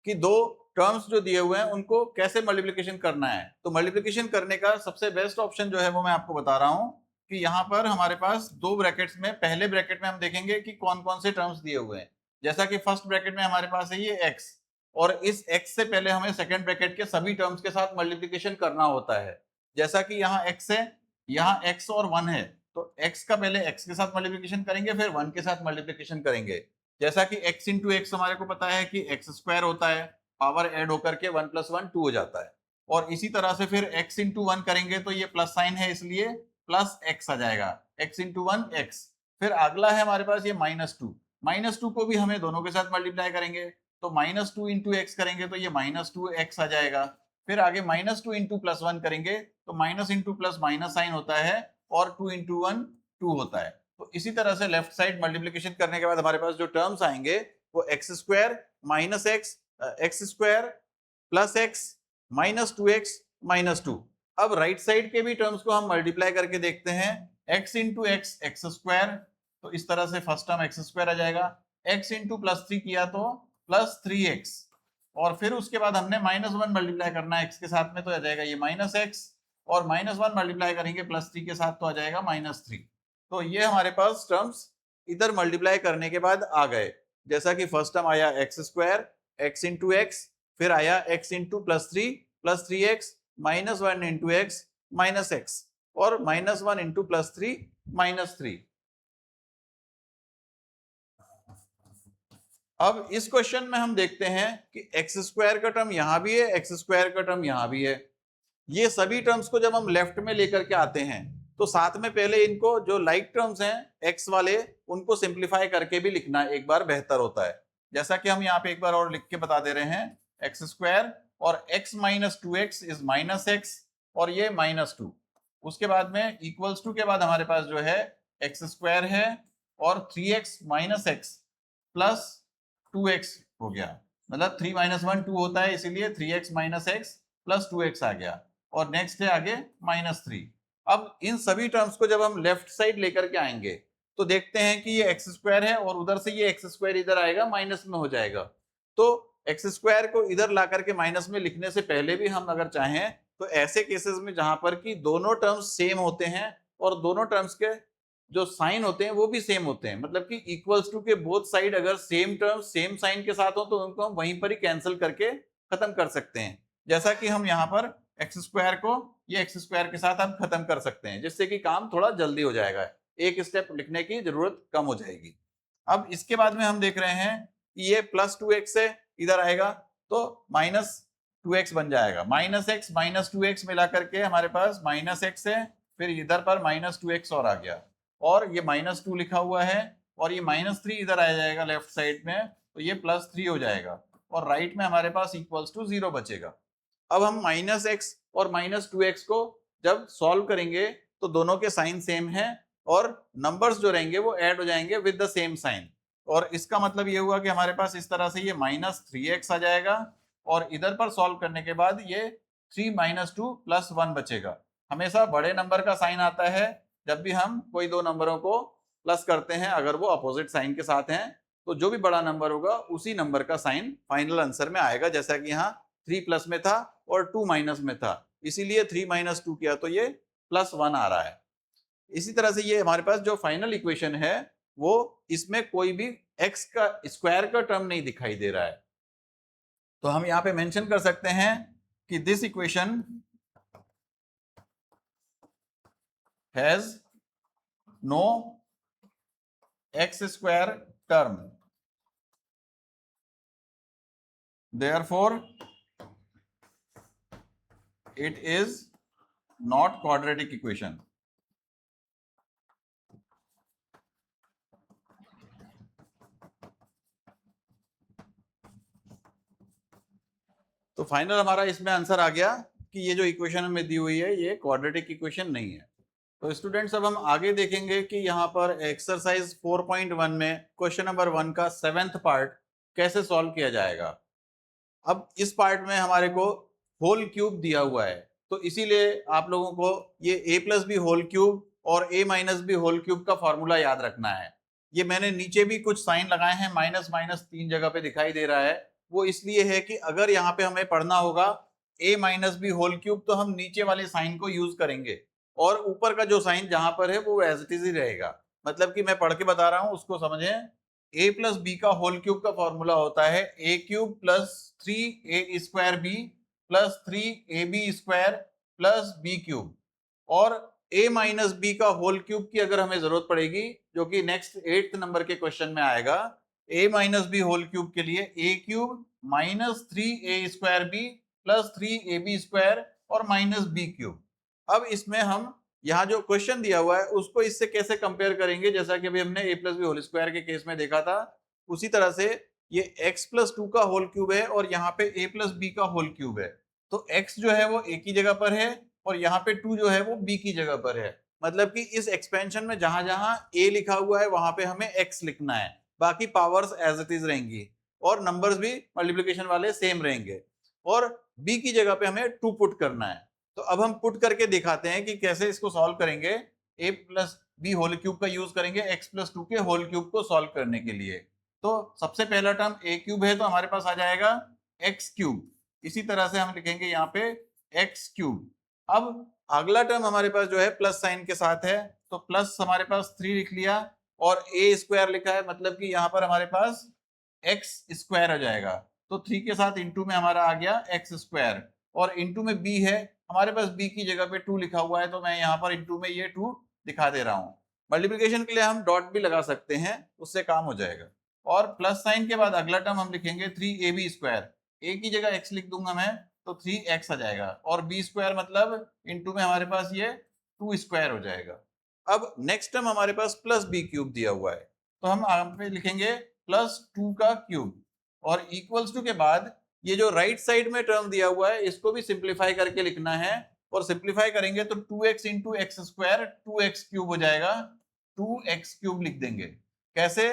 कि दो टर्म्स जो दिए हुए हैं उनको कैसे मल्टीप्लिकेशन करना है। तो मल्टीप्लिकेशन करने का सबसे बेस्ट ऑप्शन जो है वो मैं आपको बता रहा हूं, कि यहाँ पर हमारे पास दो ब्रैकेट्स में, पहले ब्रैकेट में हम देखेंगे कि कौन कौन से टर्म्स दिए हुए हैं। जैसा कि फर्स्ट ब्रैकेट में हमारे पास है ये x, और इस x से पहले हमें सेकेंड ब्रैकेट के सभी टर्म्स के साथ मल्टीप्लिकेशन करना होता है। जैसा कि यहाँ x है, यहाँ x और 1 है, तो x का पहले x के साथ मल्टीप्लिकेशन करेंगे, फिर 1 के साथ मल्टीप्लिकेशन करेंगे। जैसा कि x इंटू एक्स हमारे को पता है कि एक्स स्क्वायर होता है, पावर ऐड होकर के 1 प्लस 1 2 हो जाता है। और इसी तरह से फिर x इंटू 1 करेंगे, तो ये प्लस साइन है इसलिए प्लस x आ जाएगा, x इंटू 1 x। फिर अगला है हमारे पास ये माइनस 2, माइनस 2 को भी हमें दोनों के साथ मल्टीप्लाई करेंगे, तो माइनस 2 इंटू एक्स करेंगे तो ये माइनस 2x आ जाएगा। फिर आगे माइनस 2 इंटू प्लस 1 करेंगे, तो minus into plus minus sign होता है, और 2 इंटू 1 2 होता है। तो इसी तरह से लेफ्ट साइड मल्टीप्लिकेशन करने के बाद हमारे पास जो टर्म्स आएंगे वो x square minus x, x square plus x minus 2x minus 2। अब राइट साइड के भी टर्म्स को हम मल्टीप्लाई करके देखते हैं, x into x x square, तो इस तरह से फर्स्ट टर्म एक्स स्क्वायर आ जाएगा, x इंटू प्लस 3 किया तो प्लस 3x, और फिर उसके बाद हमने माइनस 1 मल्टीप्लाई करना है x के साथ में, तो आ जाएगा ये माइनस x, और माइनस 1 मल्टीप्लाई करेंगे प्लस 3 के साथ तो आ जाएगा माइनस 3। तो ये हमारे पास टर्म्स इधर मल्टीप्लाई करने के बाद आ गए। जैसा कि फर्स्ट टर्म आया x square x into x, फिर आया x into plus 3x minus 1 into x minus x, और माइनस 1 इंटू प्लस 3 माइनस 3। अब इस क्वेश्चन में हम देखते हैं कि एक्स स्क्वायर का टर्म यहां भी है, एक्स स्क्वायर का टर्म यहां भी है। ये सभी टर्म्स को जब हम लेफ्ट में लेकर के आते हैं, तो साथ में पहले इनको जो लाइक टर्म्स हैं एक्स वाले, उनको सिंप्लीफाई करके भी लिखना एक बार बेहतर होता है। जैसा कि हम यहाँ पे एक बार और लिख के बता दे रहे हैं, एक्स स्क्वायर और x minus 2x is minus x, और ये माइनस 2। उसके बाद में इक्वल्स टू के बाद हमारे पास जो है एक्स स्क्वायर है और 3x minus x plus 2x हो गया, मतलब 3 माइनस 1 2 होता है, इसीलिए 3x minus x plus 2x आ गया। और नेक्स्ट है आगे -3। अब इन सभी टर्म्स को जब हम लेफ्ट साइड लेकर के आएंगे तो देखते हैं कि ये एक्स स्क्वायर है और उधर से ये एक्स स्क्वायर इधर आएगा, माइनस में हो जाएगा। तो एक्स स्क्वायर को इधर ला करके माइनस में लिखने से पहले भी हम अगर चाहें तो ऐसे केसेस में जहां पर कि दोनों टर्म्स सेम होते हैं और दोनों टर्म्स के जो साइन होते हैं वो भी सेम होते हैं, मतलब कि इक्वल्स टू के बोथ साइड अगर सेम टर्म सेम साइन के साथ हो तो उनको हम वहीं पर ही कैंसिल करके खत्म कर सकते हैं। जैसा कि हम यहाँ पर एक्स स्क्वायर को ये एक्स स्क्वायर के साथ हम खत्म कर सकते हैं, जिससे कि काम थोड़ा जल्दी हो जाएगा, एक स्टेप लिखने की जरूरत कम हो जाएगी। अब इसके बाद में हम देख रहे हैं कि ये +2x से इधर आएगा तो -2x बन जाएगा। -x -2x मिला करके हमारे पास -x है, फिर इधर पर -2x और आ गया और ये -2 लिखा हुआ है और ये -3 इधर आ जाएगा लेफ्ट साइड में, तो ये +3 हो जाएगा और राइट में हमारे पास इक्वल्स टू 0 बचेगा। अब हम -x और -2x को जब सॉल्व करेंगे तो दोनों के साइन सेम है और नंबर्स जो रहेंगे वो ऐड हो जाएंगे विद द सेम साइन, और इसका मतलब ये हुआ कि हमारे पास इस तरह से ये -3x आ जाएगा और इधर पर सॉल्व करने के बाद ये 3 - 2 + 1 बचेगा। हमेशा बड़े नंबर का साइन आता है जब भी हम कोई दो नंबरों को प्लस करते हैं, अगर वो अपोजिट साइन के साथ हैं तो जो भी बड़ा नंबर होगा उसी नंबर का साइन फाइनल आंसर में आएगा, जैसा कि यहाँ 3 प्लस में था और 2 माइनस में था, इसीलिए 3 - 2 किया तो ये +1 आ रहा है। इसी तरह से ये हमारे पास जो फाइनल इक्वेशन है वो इसमें कोई भी x का स्क्वायर का टर्म नहीं दिखाई दे रहा है, तो हम यहाँ पे मेंशन कर सकते हैं कि this equation has no x square term, therefore it is not quadratic equation। तो फाइनल हमारा इसमें आंसर आ गया कि ये जो इक्वेशन हमें दी हुई है ये क्वाड्रेटिक इक्वेशन नहीं है। तो स्टूडेंट्स अब हम आगे देखेंगे कि यहाँ पर एक्सरसाइज 4.1 में क्वेश्चन नंबर 1 का 7th पार्ट कैसे सॉल्व किया जाएगा। अब इस पार्ट में हमारे को होल क्यूब दिया हुआ है, तो इसीलिए आप लोगों को ये a+b होल क्यूब और a- b होल क्यूब का फॉर्मूला याद रखना है। ये मैंने नीचे भी कुछ साइन लगाए हैं, माइनस माइनस 3 जगह पे दिखाई दे रहा है, वो इसलिए है कि अगर यहाँ पे हमें पढ़ना होगा a - b होल क्यूब तो हम नीचे वाले साइन को यूज करेंगे और ऊपर का जो साइन जहां पर है वो एज इट इज ही रहेगा। मतलब कि मैं पढ़ के बता रहा हूं, उसको समझें। a+b का होल क्यूब का फॉर्मूला होता है a³ + 3a² b + 3ab² + b³ और a - b का होल क्यूब की अगर हमें जरूरत पड़ेगी, जो कि नेक्स्ट 8th नंबर के क्वेश्चन में आएगा, a - b होल क्यूब के लिए a³ - 3a² b + 3ab² और -b³। अब इसमें हम यहाँ जो क्वेश्चन दिया हुआ है उसको इससे कैसे कंपेयर करेंगे, जैसा कि अभी हमने a+b होल स्क्वायर के केस में देखा था, उसी तरह से ये x + 2 का होल क्यूब है और यहाँ पे a+b का होल क्यूब है, तो x जो है वो a की जगह पर है और यहाँ पे 2 जो है वो b की जगह पर है। मतलब कि इस एक्सपेंशन में जहां जहां a लिखा हुआ है वहां पे हमें x लिखना है, बाकी पावर्स एज इट इज रहेंगी और नंबर्स भी मल्टीप्लिकेशन वाले सेम रहेंगे और b की जगह पे हमें 2 पुट करना है। तो अब हम पुट करके दिखाते हैं कि कैसे इसको सॉल्व करेंगे। a+b होल क्यूब का यूज करेंगे x + 2 के होल क्यूब को सॉल्व करने के लिए। तो सबसे पहला टर्म a³ है तो हमारे पास आ जाएगा x³। इसी तरह से हम लिखेंगे यहाँ पे x³। अब अगला टर्म हमारे पास जो है प्लस साइन के साथ है, तो प्लस हमारे पास 3 लिख लिया और a² लिखा है, मतलब कि यहाँ पर हमारे पास x² आ जाएगा, तो 3 के साथ इंटू में हमारा आ गया x² और इंटू में b है, हमारे पास b की जगह पे 2 लिखा हुआ है, तो मैं यहाँ पर इंटू में ये 2 दिखा दे रहा हूँ। मल्टीप्लिकेशन के लिए हम डॉट भी लगा सकते हैं, उससे काम हो जाएगा। और प्लस साइन के बाद अगला टर्म हम लिखेंगे 3ab², a की जगह x लिख दूंगा मैं तो 3x आ जाएगा और b² मतलब इंटू में हमारे पास ये 2² हो जाएगा। अब नेक्स्ट टर्म हमारे पास +b³ दिया हुआ है, तो हम यहाँ पे लिखेंगे +2 का क्यूब और इक्वल्स टू के बाद ये जो राइट साइड में टर्म दिया हुआ है इसको भी सिंप्लीफाई करके लिखना है, और सिंप्लीफाई करेंगे तो 2x into x square 2x cube हो जाएगा, 2x क्यूब लिख देंगे। कैसे?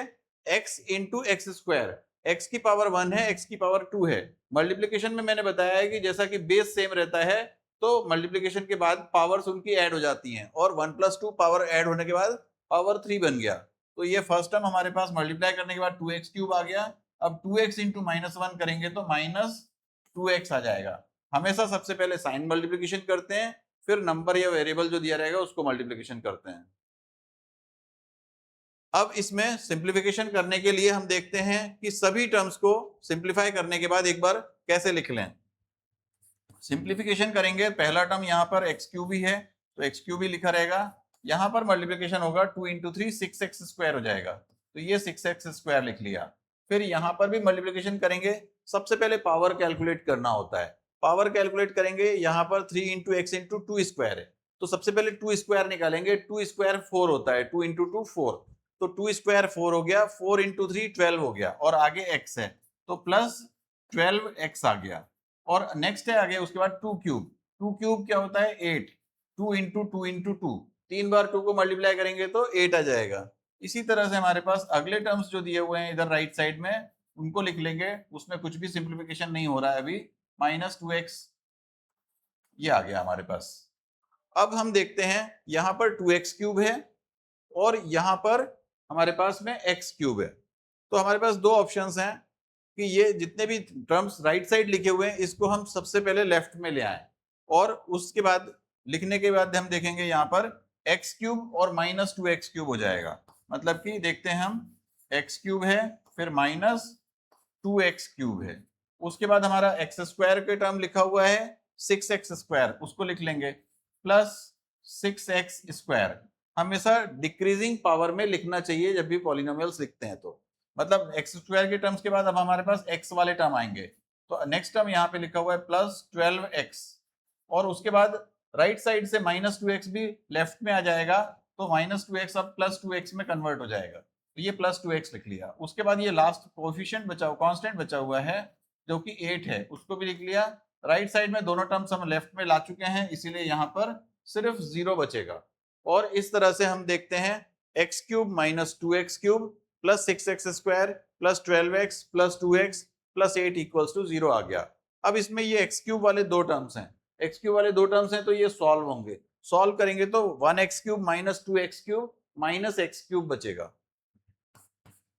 x into x square, x की पावर 1 है, x की पावर 2 है। मल्टीप्लीकेशन में मैंने बताया है कि जैसा कि बेस सेम रहता है तो मल्टीप्लीकेशन के बाद पावर्स उनकी ऐड हो जाती हैं, और 1 + 2 पावर ऐड होने के बाद पावर 3 बन गया। तो ये फर्स्ट टर्म हमारे पास मल्टीप्लाई करने के बाद 2x क्यूब आ गया। अब 2x इंटू -1 करेंगे तो -2x आ जाएगा। हमेशा सबसे पहले साइन मल्टीप्लिकेशन करते हैं, फिर नंबर या वेरिएबल जो दिया रहेगा उसको मल्टीप्लिकेशन करते हैं। अब इसमें सिंप्लीफिकेशन करने के लिए हम देखते हैं कि सभी टर्म्स को सिंप्लीफाई करने के बाद एक बार कैसे लिख लें। सिंप्लीफिकेशन करेंगे, पहला टर्म यहाँ पर एक्स क्यूब ही है तो एक्स क्यूब ही लिखा रहेगा। यहाँ पर मल्टीप्लिकेशन होगा 2 इंटू 3 6x स्क्वायर हो जाएगा, तो ये 6x स्क्वायर लिख लिया। फिर यहाँ पर भी मल्टीप्लिकेशन करेंगे, सबसे पहले पावर कैलकुलेट करना होता है। पावर कैलकुलेट करेंगे, यहाँ पर 3 इंटू एक्स इंटू 2 स्क्वायर है, तो सबसे पहले 2 स्क्वायर निकालेंगे। 2 स्क्वायर 4 होता है, 2 इंटू 2 4, तो 2 स्क्वायर 4 हो गया, 4 इंटू 3 12 हो गया, और आगे x है तो प्लस 12x आ गया। और नेक्स्ट है आगे उसके बाद 2 क्यूब, 2 क्यूब क्या होता है 8, 2 इंटू 2 इंटू 2, 3 बार 2 को मल्टीप्लाई करेंगे तो 8 आ जाएगा। इसी तरह से हमारे पास अगले टर्म्स जो दिए हुए हैं इधर राइट साइड में उनको लिख लेंगे, उसमें कुछ भी सिंप्लीफिकेशन नहीं हो रहा है अभी। -2x ये आ गया हमारे पास। अब हम देखते हैं यहाँ पर 2x क्यूब है और यहाँ पर हमारे पास में x क्यूब है, तो हमारे पास दो ऑप्शंस हैं कि ये जितने भी टर्म्स राइट साइड लिखे हुए हैं इसको हम सबसे पहले लेफ्ट में ले आए, और उसके बाद लिखने के बाद हम देखेंगे यहाँ पर x क्यूब और -2x क्यूब हो जाएगा। मतलब कि देखते हैं हम, x क्यूब है फिर -2x क्यूब है, उसके बाद हमारा x स्क्वायर के टर्म लिखा हुआ है 6x स्क्वायर, उसको लिख लेंगे प्लस 6x स्क्वायर। हमेशा डिक्रीजिंग पावर में लिखना चाहिए जब भी पॉलिनोमियल्स लिखते हैं, तो मतलब एक्स स्क्वायर के टर्म्स के बाद अब हमारे पास x वाले टर्म आएंगे, तो नेक्स्ट टर्म यहाँ पे लिखा हुआ है +12x, और उसके बाद राइट साइड से -2x भी लेफ्ट में आ जाएगा, तो -2x अब +2x में कन्वर्ट हो जाएगा, तो ये +2x लिख लिया। उसके बाद ये लास्ट कोएफिशिएंट बचा, कांस्टेंट बचा हुआ है जो कि 8 है, उसको भी लिख लिया। राइट साइड में दोनों टर्म्स हम लेफ्ट में ला चुके हैं, इसीलिए यहाँ पर सिर्फ 0 बचेगा। और इस तरह से हम देखते हैं x cube -2x cube plus 6x square plus 12x plus 2x plus 8 equals to 0 आ गया। अब इसमें ये x क्यूब वाले दो टर्म्स हैं, x क्यूब वाले दो टर्म्स हैं तो ये सॉल्व होंगे। सॉल्व करेंगे तो 1x cube -2x cube minus x cube बचेगा।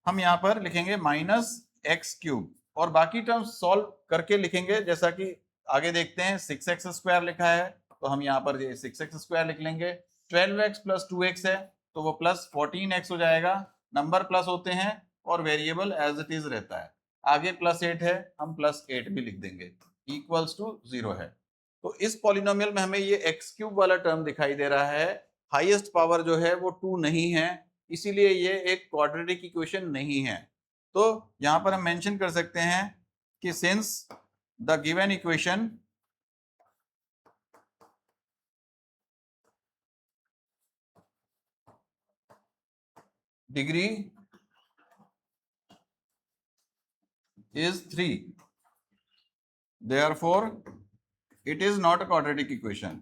हम यहाँ पर लिखेंगे -x क्यूब, और बाकी टर्म्स सॉल्व करके लिखेंगे, जैसा कि आगे देखते हैं 6x स्क्वायर लिखा है तो हम यहाँ पर 6x स्क्वायर लिख लेंगे। 12x प्लस 2x है तो वो प्लस 14x हो जाएगा। नंबर प्लस होते हैं और वेरिएबल एज इट इज रहता है। आगे +8 है, हम +8 भी लिख देंगे, इक्वल्स टू 0 है। तो इस पॉलिनोमियल में हमें ये x क्यूब वाला टर्म दिखाई दे रहा है, हाईएस्ट पावर जो है वो 2 नहीं है, इसीलिए ये एक क्वाड्रेटिक इक्वेशन नहीं है। तो यहाँ पर हम मेंशन कर सकते हैं कि since the given equation degree is 3, therefore it is not a quadratic equation.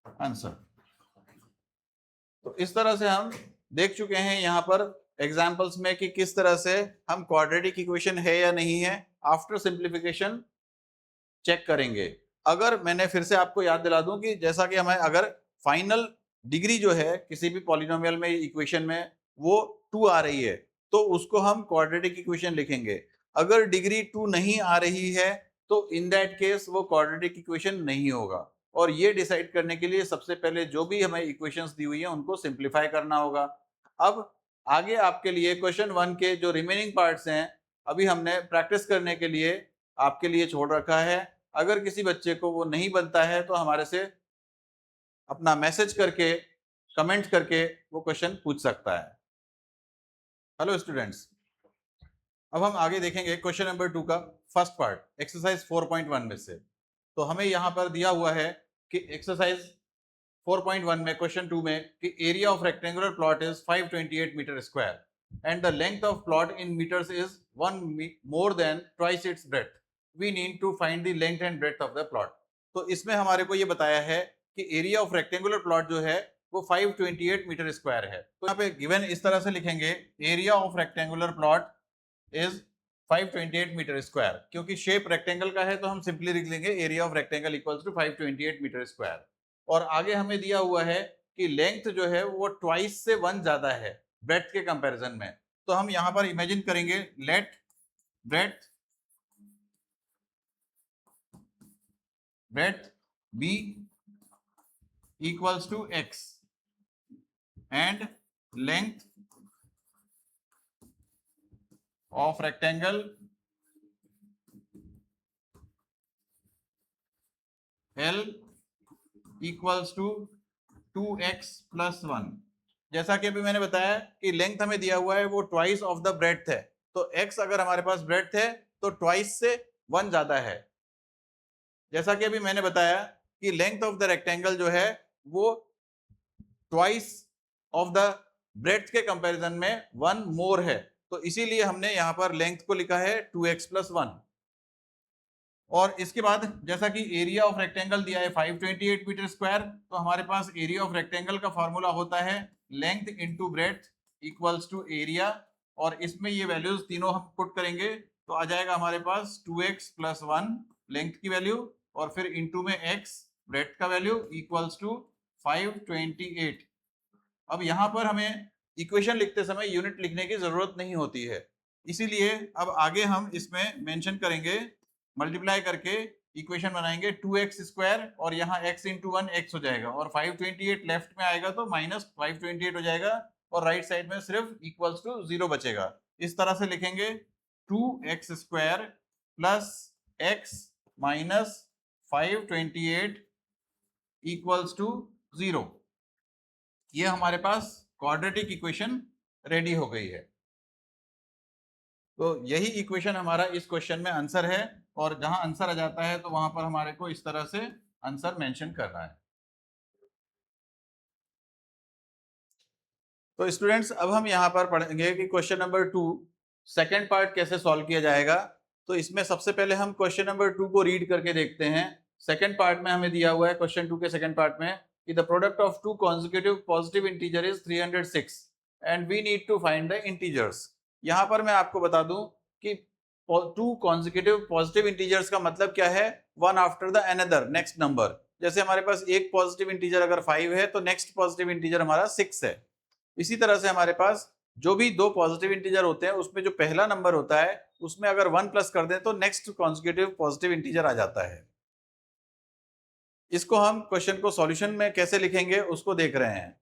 Answer. तो इस तरह से हम देख चुके हैं यहाँ पर एग्जाम्पल्स में कि किस तरह से हम क्वाड्रेटिक इक्वेशन है या नहीं है आफ्टर सिंप्लीफिकेशन चेक करेंगे। अगर मैंने फिर से आपको याद दिला दूं कि जैसा कि हमें अगर फाइनल डिग्री जो है किसी भी पॉलिनोमियल में इक्वेशन में वो 2 आ रही है तो उसको हम क्वाड्रेटिक इक्वेशन लिखेंगे। अगर डिग्री 2 नहीं आ रही है तो इन दैट केस वो क्वाड्रेटिक इक्वेशन नहीं होगा। और ये डिसाइड करने के लिए सबसे पहले जो भी हमें इक्वेशंस दी हुई है उनको सिंप्लीफाई करना होगा। अब आगे आपके लिए क्वेश्चन 1 के जो रिमेनिंग पार्ट्स हैं अभी हमने प्रैक्टिस करने के लिए आपके लिए छोड़ रखा है। अगर किसी बच्चे को वो नहीं बनता है तो हमारे से अपना मैसेज करके कमेंट करके वो क्वेश्चन पूछ सकता है। हेलो स्टूडेंट्स, अब हम आगे देखेंगे क्वेश्चन नंबर 2 का फर्स्ट पार्ट एक्सरसाइज 4.1 में से। तो हमें यहाँ पर दिया हुआ है कि एक्सरसाइज 4.1 में क्वेश्चन 2 में कि area of rectangular plot is 528 metre square and the length of plot in metres is 1 more than twice its breadth, we need to find the length and breadth of the plot. तो इसमें हमारे को ये बताया है कि area of rectangular plot जो है वो 528 मीटर स्क्वायर है। तो यहाँ पे गिवन इस तरह से लिखेंगे, area of rectangular plot is 528 metre square, क्योंकि शेप रेक्टेंगल का है तो हम सिंपली लिख लेंगे area of rectangle equals to 528 metre square. और आगे हमें दिया हुआ है कि लेंथ जो है वो ट्वाइस से 1 ज्यादा है ब्रेड्थ के कंपैरिजन में। तो हम यहां पर इमेजिन करेंगे, let breadth be equals to x and length of rectangle L equals to 2x plus 1। जैसा कि अभी मैंने बताया कि लेंथ हमें दिया हुआ है वो ट्वाइस ऑफ द ब्रेड्थ है, तो x अगर हमारे पास ब्रेड्थ है तो ट्वाइस से 1 ज्यादा है। जैसा कि अभी मैंने बताया कि लेंथ ऑफ द रेक्टेंगल जो है वो ट्वाइस ऑफ द ब्रेड्थ के कंपैरिजन में 1 मोर है, तो इसीलिए हमने यहां पर लेंथ को लिखा है 2x plus 1। और इसके बाद जैसा कि एरिया ऑफ रेक्टेंगल दिया है 528 मीटर स्क्वायर, तो हमारे पास एरिया ऑफ रेक्टेंगल का फॉर्मूला होता है length into breadth equals to area, और इसमें ये वैल्यूज तीनों हम पुट करेंगे तो आ जाएगा हमारे पास 2x plus 1 लेंथ की वैल्यू और फिर इंटू में x ब्रेड्थ का वैल्यू इक्वल्स टू 528। अब यहाँ पर हमें इक्वेशन लिखते समय यूनिट लिखने की जरूरत नहीं होती है, इसीलिए अब आगे हम इसमें मेंशन करेंगे, मल्टीप्लाई करके इक्वेशन बनाएंगे 2x स्क्वायर और यहाँ x इंटू 1 x हो जाएगा और 528 लेफ्ट में आएगा तो माइनस 528 हो जाएगा और राइट साइड में सिर्फ इक्वल्स टू 0 बचेगा। इस तरह से लिखेंगे 2x square plus x minus 528 equals to 0। ये हमारे पास क्वाड्रेटिक इक्वेशन रेडी हो गई है। तो यही इक्वेशन हमारा इस क्वेश्चन में आंसर है, और जहां आंसर आ जाता है तो वहां पर हमारे को इस तरह से आंसर मेंशन करना है। तो स्टूडेंट्स अब हम यहां पर पढ़ेंगे कि क्वेश्चन नंबर 2 सेकंड पार्ट कैसे सॉल्व किया जाएगा। तो इसमें सबसे पहले हम क्वेश्चन नंबर 2 को रीड करके देखते हैं। सेकंड पार्ट में हमें दिया हुआ है क्वेश्चन 2 के सेकंड पार्ट में कि the product of two consecutive positive integer is 306 and we need to find the integers. यहां पर मैं आपको बता दूं कि टू कॉन्जिक्यूटिव पॉजिटिव इंटीजर्स का मतलब क्या है, one after the another next number. जैसे हमारे पास एक पॉजिटिव इंटीजर अगर 5 है तो नेक्स्ट पॉजिटिव इंटीजर हमारा 6 है। इसी तरह से हमारे पास जो भी दो पॉजिटिव इंटीजर होते हैं उसमें जो पहला नंबर होता है उसमें अगर 1 प्लस कर दें तो नेक्स्ट कॉन्जिक्यूटिव पॉजिटिव इंटीजर आ जाता है। इसको हम क्वेश्चन को सॉल्यूशन में कैसे लिखेंगे उसको देख रहे हैं।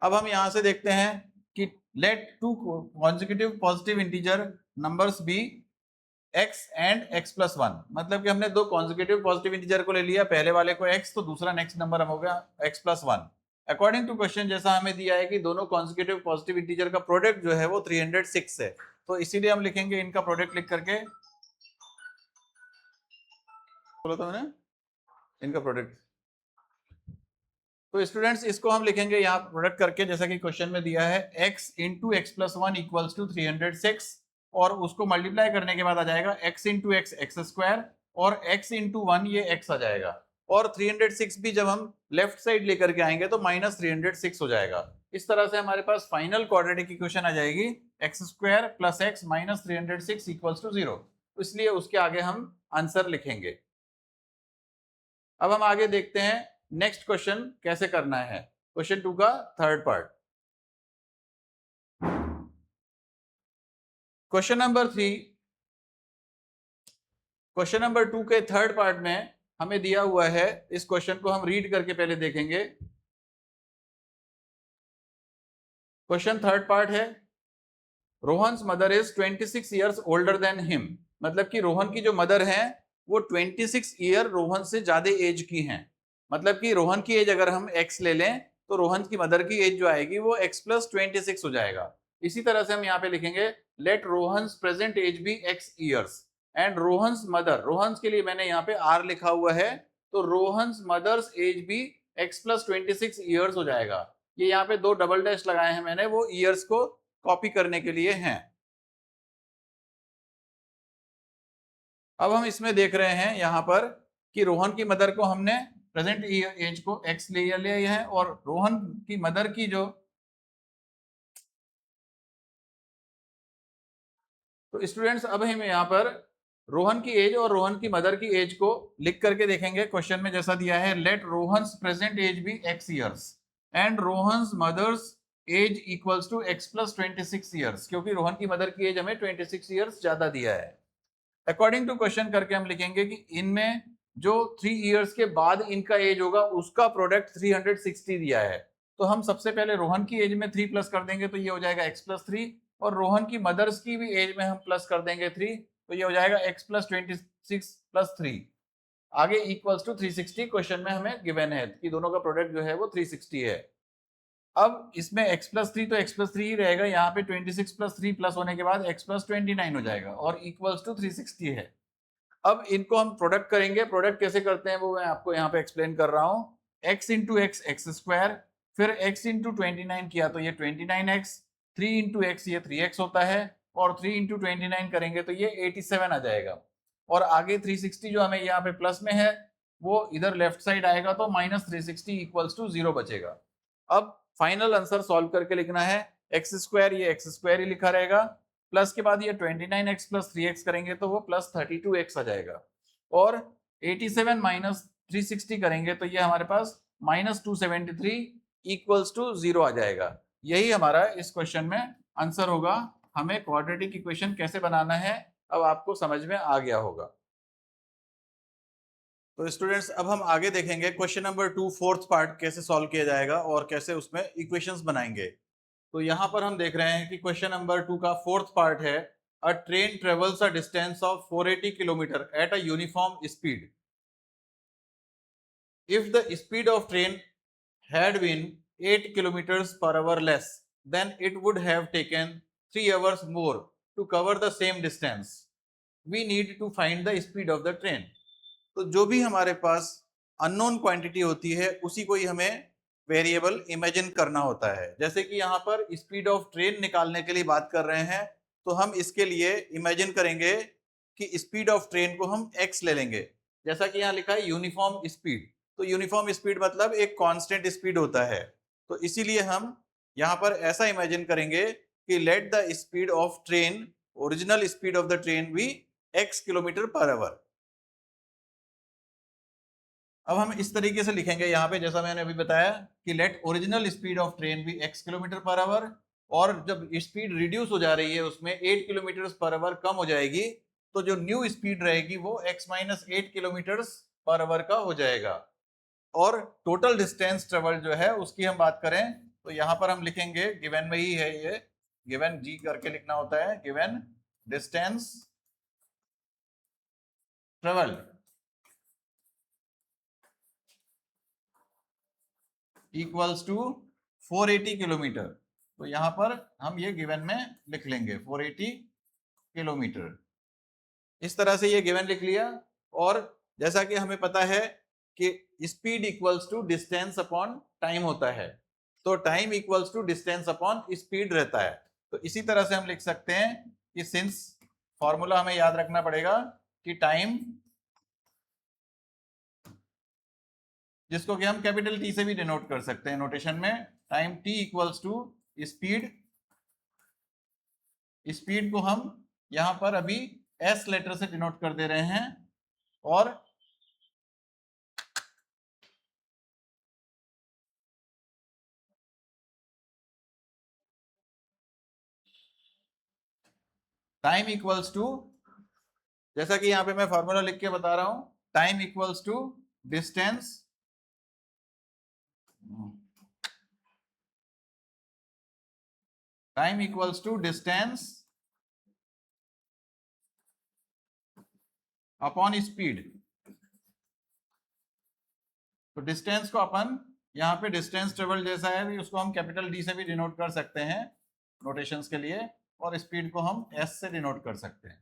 अब हम यहां से देखते हैं कि let two consecutive positive integer numbers be x and x plus 1, मतलब कि हमने दो कॉन्जिक्यूटिव पॉजिटिव इंटीजर को ले लिया, पहले वाले को x तो दूसरा नेक्स्ट नंबर हो गया x plus 1। According to question जैसा हमें दिया है कि दोनों कॉन्जिक्यूटिव पॉजिटिव इंटीजर का प्रोडक्ट जो है वो 306 है, तो इसीलिए हम लिखेंगे इनका प्रोडक्ट लिख करके, बोला था मैंने इनका प्रोडक्ट। तो स्टूडेंट्स इसको हम लिखेंगे यहाँ प्रोडक्ट करके जैसा कि क्वेश्चन में दिया है x into x plus 1 equals to 306, और उसको मल्टीप्लाई करने के बाद आ जाएगा x into x x square और x इंटू 1 ये x आ जाएगा, और 306 भी जब हम लेफ्ट साइड लेकर के आएंगे तो माइनस 306 हो जाएगा। इस तरह से हमारे पास फाइनल क्वाड्रेटिक इक्वेशन आ जाएगी x square plus x minus 306 equals to 0, इसलिए उसके आगे हम आंसर लिखेंगे। अब हम आगे देखते हैं नेक्स्ट क्वेश्चन कैसे करना है, क्वेश्चन 2 का third part. Question number 3, question number 2 के थर्ड पार्ट में हमें दिया हुआ है, इस क्वेश्चन को हम रीड करके पहले देखेंगे। क्वेश्चन थर्ड पार्ट है Rohan's mother is 26 years older than him, मतलब कि रोहन की जो मदर हैं वो 26 ईयर रोहन से ज्यादा एज की हैं, मतलब कि रोहन की एज अगर हम x ले लें तो रोहन की मदर की एज जो आएगी वो x प्लस 26 हो जाएगा। इसी तरह से हम यहाँ पे लिखेंगे let Rohan's present age be x years, and Rohan's mother, Rohan's के लिए मैंने यहाँ पे आर लिखा हुआ है, तो रोहन्स मदर्स एज भी x+26 ईयर्स हो जाएगा। ये यहाँ पे 2 डबल डैश लगाए हैं मैंने, वो ईयर्स को कॉपी करने के लिए हैं। अब हम इसमें देख रहे हैं यहाँ पर कि रोहन की मदर को हमने प्रेजेंट एज को x ले लिया है, और रोहन की मदर की जो, तो स्टूडेंट्स अब हम यहाँ पर रोहन की एज और रोहन की मदर की एज को लिख करके देखेंगे। क्वेश्चन में जैसा दिया है, let Rohan's present age be x years and Rohan's mother's age equals to x+26 years, क्योंकि रोहन की मदर की एज हमें 26 ईयर्स ज्यादा दिया है। अकॉर्डिंग टू क्वेश्चन करके हम लिखेंगे कि इनमें जो 3 इयर्स के बाद इनका एज होगा उसका प्रोडक्ट 360 दिया है। तो हम सबसे पहले रोहन की एज में 3 प्लस कर देंगे तो ये हो जाएगा x+3, और रोहन की मदर्स की भी एज में हम प्लस कर देंगे 3, तो ये हो जाएगा x+26+3 आगे इक्वल्स टू 360। क्वेश्चन में हमें गिवन है कि दोनों का प्रोडक्ट जो है वो 360 है। अब इसमें x+3 तो x+3 ही रहेगा, यहाँ पे 26+3 प्लस होने के बाद x+29 हो जाएगा और इक्वल्स टू 360 है। अब इनको हम प्रोडक्ट करेंगे, प्रोडक्ट कैसे करते हैं वो मैं आपको यहाँ पे एक्सप्लेन कर रहा हूँ। x into x x square, फिर x इंटू 29 किया तो ये 29x, 3 इंटू एक्स ये 3x होता है, और 3 इंटू 29 करेंगे तो ये 87 आ जाएगा, और आगे 360 जो हमें यहाँ पे प्लस में है वो इधर लेफ्ट साइड आएगा तो -360 इक्वल्स टू 0 बचेगा। अब फाइनल आंसर सॉल्व करके लिखना है, एक्स स्क्वायर ये एक्स स्क्वायर ही लिखा रहेगा, प्लस के बाद ये 29x प्लस 3x करेंगे तो वो प्लस 32x आ जाएगा, और 87 माइनस 360 करेंगे तो ये हमारे पास -273 इक्वल्स टू 0 आ जाएगा। यही हमारा इस क्वेश्चन में आंसर होगा। हमें क्वाड्रेटिक इक्वेशन कैसे बनाना है अब आपको समझ में आ गया होगा। तो स्टूडेंट्स अब हम आगे देखेंगे क्वेश्चन नंबर 2 फोर्थ पार्ट कैसे सॉल्व किया जाएगा और कैसे उसमें इक्वेशंस बनाएंगे। तो यहाँ पर हम देख रहे हैं कि क्वेश्चन नंबर 2 का फोर्थ पार्ट है, अ train travels a distance of 480 kilometre at a uniform speed. If the speed of train had been 8 kilometers per hour less, then it would have taken 3 hours more to cover the same distance. We need to find the speed of the train. तो जो भी हमारे पास unknown quantity होती है उसी को ही हमें variable imagine करना होता है। जैसे कि यहाँ पर स्पीड ऑफ ट्रेन निकालने के लिए बात कर रहे हैं, तो हम इसके लिए इमेजिन करेंगे कि स्पीड ऑफ ट्रेन को हम x ले लेंगे। जैसा कि यहाँ लिखा है यूनिफॉर्म स्पीड, तो यूनिफॉर्म स्पीड मतलब एक कांस्टेंट स्पीड होता है, तो इसीलिए हम यहाँ पर ऐसा इमेजिन करेंगे कि let the speed of train, original speed of the train भी x किलोमीटर पर आवर। अब हम इस तरीके से लिखेंगे यहाँ पे, जैसा मैंने अभी बताया कि let original speed of train भी x किलोमीटर पर आवर, और जब स्पीड रिड्यूस हो जा रही है उसमें 8 किलोमीटर पर आवर कम हो जाएगी, तो जो न्यू स्पीड रहेगी वो x-8 किलोमीटर पर आवर का हो जाएगा। और टोटल डिस्टेंस ट्रेवल जो है उसकी हम बात करें तो यहाँ पर हम लिखेंगे, गिवन में ही है ये, गिवन जी करके लिखना होता है, given distance travel equals to 480 kilometre. तो यहाँ पर हम ये गिवन में लिख लेंगे 480 किलोमीटर। इस तरह से ये गिवन लिख लिया, और जैसा कि हमें पता है कि speed equals to distance upon time होता है, तो time equals to distance upon speed रहता है। तो इसी तरह से हम लिख सकते हैं कि सिंस फॉर्मूला हमें याद रखना पड़ेगा कि टाइम, जिसको कि हम कैपिटल टी से भी डिनोट कर सकते हैं नोटेशन में, time t equals to speed. Speed को हम यहां पर अभी एस लेटर से डिनोट कर दे रहे हैं, और टाइम इक्वल्स टू, जैसा कि यहां पे मैं फॉर्मूला लिख के बता रहा हूं, time equals to distance time equals to distance upon speed. तो डिस्टेंस को अपन यहाँ पे डिस्टेंस ट्रेवल जैसा है भी, उसको हम कैपिटल डी से भी डिनोट कर सकते हैं नोटेशंस के लिए, और स्पीड को हम एस से डिनोट कर सकते हैं।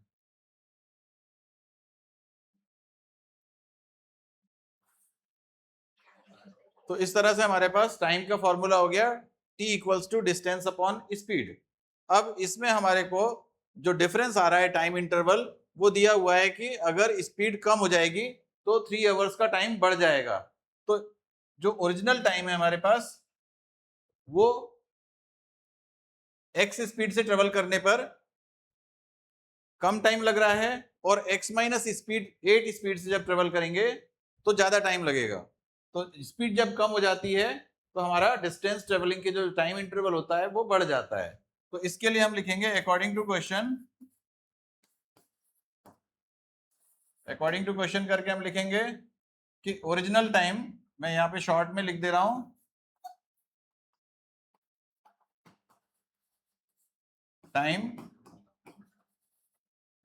तो इस तरह से हमारे पास टाइम का फॉर्मूला हो गया t equals to distance upon speed. अब इसमें हमारे को जो डिफरेंस आ रहा है टाइम इंटरवल, वो दिया हुआ है कि अगर स्पीड कम हो जाएगी तो 3 आवर्स का टाइम बढ़ जाएगा। तो जो ओरिजिनल टाइम है हमारे पास वो x स्पीड से ट्रेवल करने पर कम टाइम लग रहा है, और x माइनस स्पीड 8 स्पीड से जब ट्रेवल करेंगे तो ज्यादा टाइम लगेगा। तो स्पीड जब कम हो जाती है तो हमारा डिस्टेंस ट्रेवलिंग के जो टाइम इंटरवल होता है वो बढ़ जाता है। तो इसके लिए हम लिखेंगे अकॉर्डिंग टू क्वेश्चन करके हम लिखेंगे कि ओरिजिनल टाइम, मैं यहाँ पे शॉर्ट में लिख दे रहा हूं, टाइम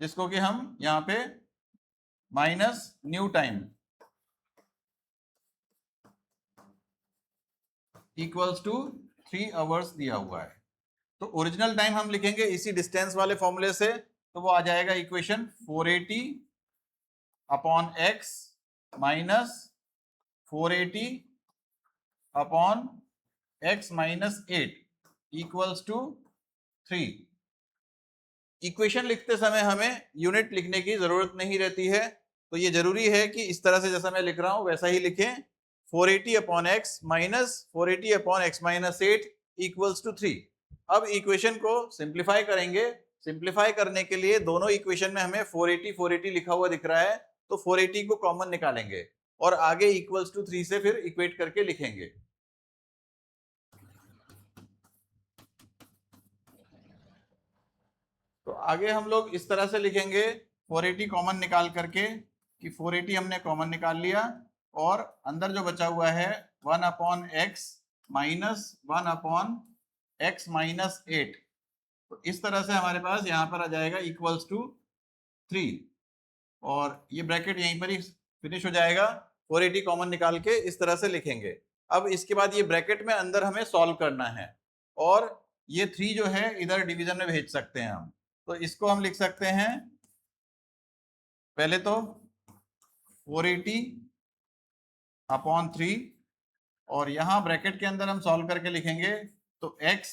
जिसको कि हम यहाँ पे minus new time equals to 3 hours दिया हुआ है। तो ओरिजिनल टाइम हम लिखेंगे इसी डिस्टेंस वाले फॉर्मूले से, तो वो आ जाएगा equation 480 upon x minus 480 upon x minus 8 equals to 3। Equation लिखते समय हमें यूनिट लिखने की जरूरत नहीं रहती है, तो ये जरूरी है कि इस तरह से जैसा मैं लिख रहा हूं वैसा ही लिखें, 480 upon x minus 480 upon x minus 8 equals to 3। अब इक्वेशन को सिंप्लीफाई करेंगे। सिंप्लीफाई करने के लिए दोनों इक्वेशन में हमें 480 लिखा हुआ दिख रहा है, तो 480 को कॉमन निकालेंगे और आगे इक्वल्स टू 3 से फिर इक्वेट करके लिखेंगे। तो आगे हम लोग इस तरह से लिखेंगे, 480 कॉमन निकाल करके कि 480 हमने कॉमन निकाल लिया, और अंदर जो बचा हुआ है 1 upon x minus 1 upon x minus 8, तो इस तरह से हमारे पास यहाँ पर आ जाएगा इक्वल्स टू 3, और ये ब्रैकेट यहीं पर ही फिनिश हो जाएगा। 480 कॉमन निकाल के इस तरह से लिखेंगे। अब इसके बाद ये ब्रैकेट में अंदर हमें सॉल्व करना है, और ये 3 जो है इधर डिवीजन में भेज सकते हैं हम। तो इसको हम लिख सकते हैं, पहले तो 480 अपॉन 3, और यहां ब्रैकेट के अंदर हम सॉल्व करके लिखेंगे तो x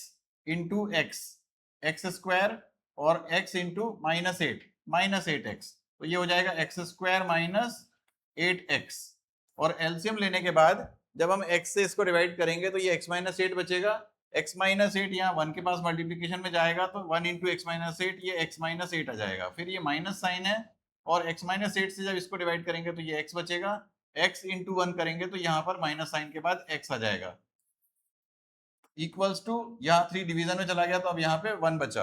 इंटू एक्स स्क्वायर और x इंटू माइनस 8x, तो ये हो जाएगा एक्स स्क्वायर माइनस 8x, और एलसीएम लेने के बाद जब हम x से इसको डिवाइड करेंगे तो ये x माइनस 8 बचेगा। x माइनस 8 यहाँ 1 के पास मल्टीप्लीकेशन में जाएगा तो 1 इंटू एक्स माइनस 8, ये x माइनस 8 आ जाएगा। फिर ये माइनस साइन है, और x माइनस 8 से जब इसको डिवाइड करेंगे तो ये x बचेगा। x इंटू 1 करेंगे तो यहाँ पर माइनस साइन के बाद x आ जाएगा, इक्वल्स टू, यहाँ 3 डिवीजन में चला गया तो अब यहाँ पे 1 बचा।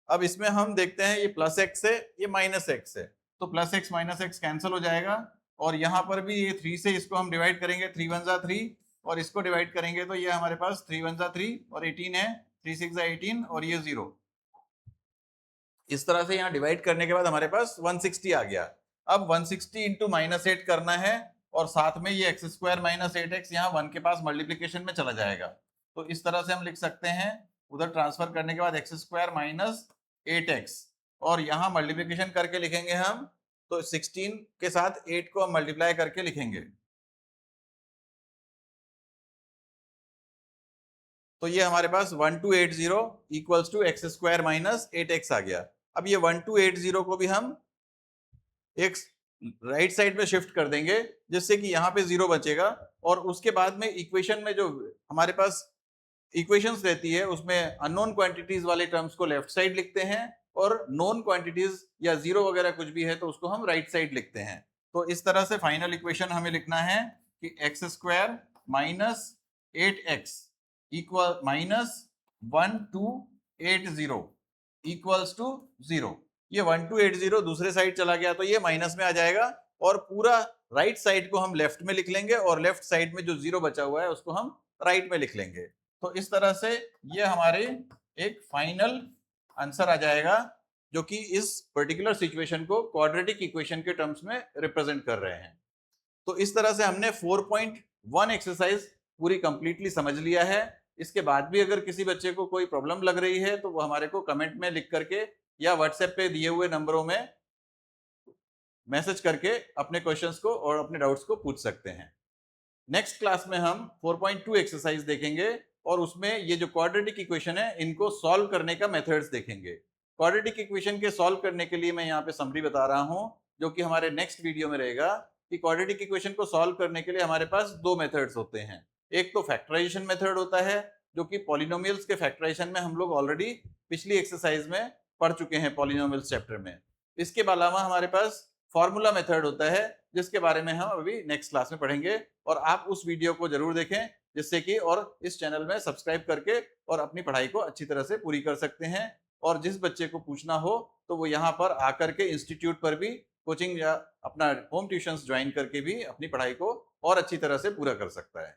अब इसमें हम देखते हैं ये प्लस x है, ये माइनस x है, तो plus x minus x cancel हो जाएगा, और यहाँ पर भी ये 3 से इसको हम डिवाइड करेंगे, 3 1 जा 3, और इसको डिवाइड करेंगे तो ये हमारे पास 3 1 जा 3 और 18 है, 3 6 जा 18 और ये 0। इस तरह से यहाँ डिवाइड करने के बाद हमारे पास 160 आ गया। अब 160 इंटू माइनस 8 करना है, और साथ में ये एक्स स्क्वायर माइनस 8x यहाँ 1 के पास मल्टीप्लीकेशन में चला जाएगा। तो इस तरह से हम लिख सकते हैं, उधर ट्रांसफर करने के बाद एक्स स्क्वायर माइनस 8x, और यहाँ मल्टीप्लीकेशन करके लिखेंगे हम, तो 16 के साथ 8 को हम मल्टीप्लाई करके लिखेंगे, तो ये हमारे पास 1280 equals to x square minus 8x आ गया। अब ये 1280 को भी हम एक राइट साइड में शिफ्ट कर देंगे, जिससे कि यहाँ पे 0 बचेगा, और उसके बाद में इक्वेशन में जो हमारे पास इक्वेशंस रहती है उसमें अननोन क्वांटिटीज वाले टर्म्स को लेफ्ट साइड लिखते हैं, और नोन क्वांटिटीज या 0 वगैरह कुछ भी है तो उसको हम राइट साइड लिखते हैं। तो इस तरह से फाइनल इक्वेशन हमें लिखना है कि x square minus 8x equal minus 1280 equals to 0। ये 1280 दूसरे साइड चला गया तो ये माइनस में आ जाएगा, और पूरा राइट साइड को हम लेफ्ट में लिख लेंगे, और लेफ्ट साइड में जो 0 बचा हुआ है उसको हम राइट में लिख लेंगे। तो इस तरह से ये हमारे एक फाइनल आंसर आ जाएगा, जो कि इस पर्टिकुलर सिचुएशन को क्वाड्रेटिक इक्वेशन के टर्म्स में रिप्रेजेंट कर रहे हैं। तो इस तरह से हमने 4.1 एक्सरसाइज पूरी कंप्लीटली समझ लिया है। इसके बाद भी अगर किसी बच्चे को कोई प्रॉब्लम लग रही है तो वो हमारे को कमेंट में लिख करके या व्हाट्सएप पे दिए हुए नंबरों में मैसेज करके अपने क्वेश्चंस को और अपने डाउट्स को पूछ सकते हैं। नेक्स्ट क्लास में हम 4.2 एक्सरसाइज देखेंगे और उसमें ये जो क्वाड्रेटिक इक्वेशन है इनको सॉल्व करने का मेथड्स देखेंगे। क्वाड्रेटिक इक्वेशन के सॉल्व करने के लिए मैं यहाँ पे समरी बता रहा हूँ जो कि हमारे नेक्स्ट वीडियो में रहेगा कि क्वाड्रेटिक इक्वेशन को सॉल्व करने के लिए हमारे पास दो मेथड्स होते हैं। एक तो फैक्टराइजेशन मेथड होता है जो कि पॉलिनोमियल्स के फैक्टराइजेशन में हम लोग ऑलरेडी पिछली एक्सरसाइज में पढ़ चुके हैं पॉलिनोमियल्स चैप्टर में। इसके अलावा हमारे पास फॉर्मूला मेथड होता है जिसके बारे में हम अभी नेक्स्ट क्लास में पढ़ेंगे और आप उस वीडियो को जरूर देखें जिससे कि और इस चैनल में सब्सक्राइब करके और अपनी पढ़ाई को अच्छी तरह से पूरी कर सकते हैं। और जिस बच्चे को पूछना हो तो वो यहाँ पर आकर के इंस्टीट्यूट पर भी कोचिंग या अपना होम ट्यूशंस ज्वाइन करके भी अपनी पढ़ाई को और अच्छी तरह से पूरा कर सकता है।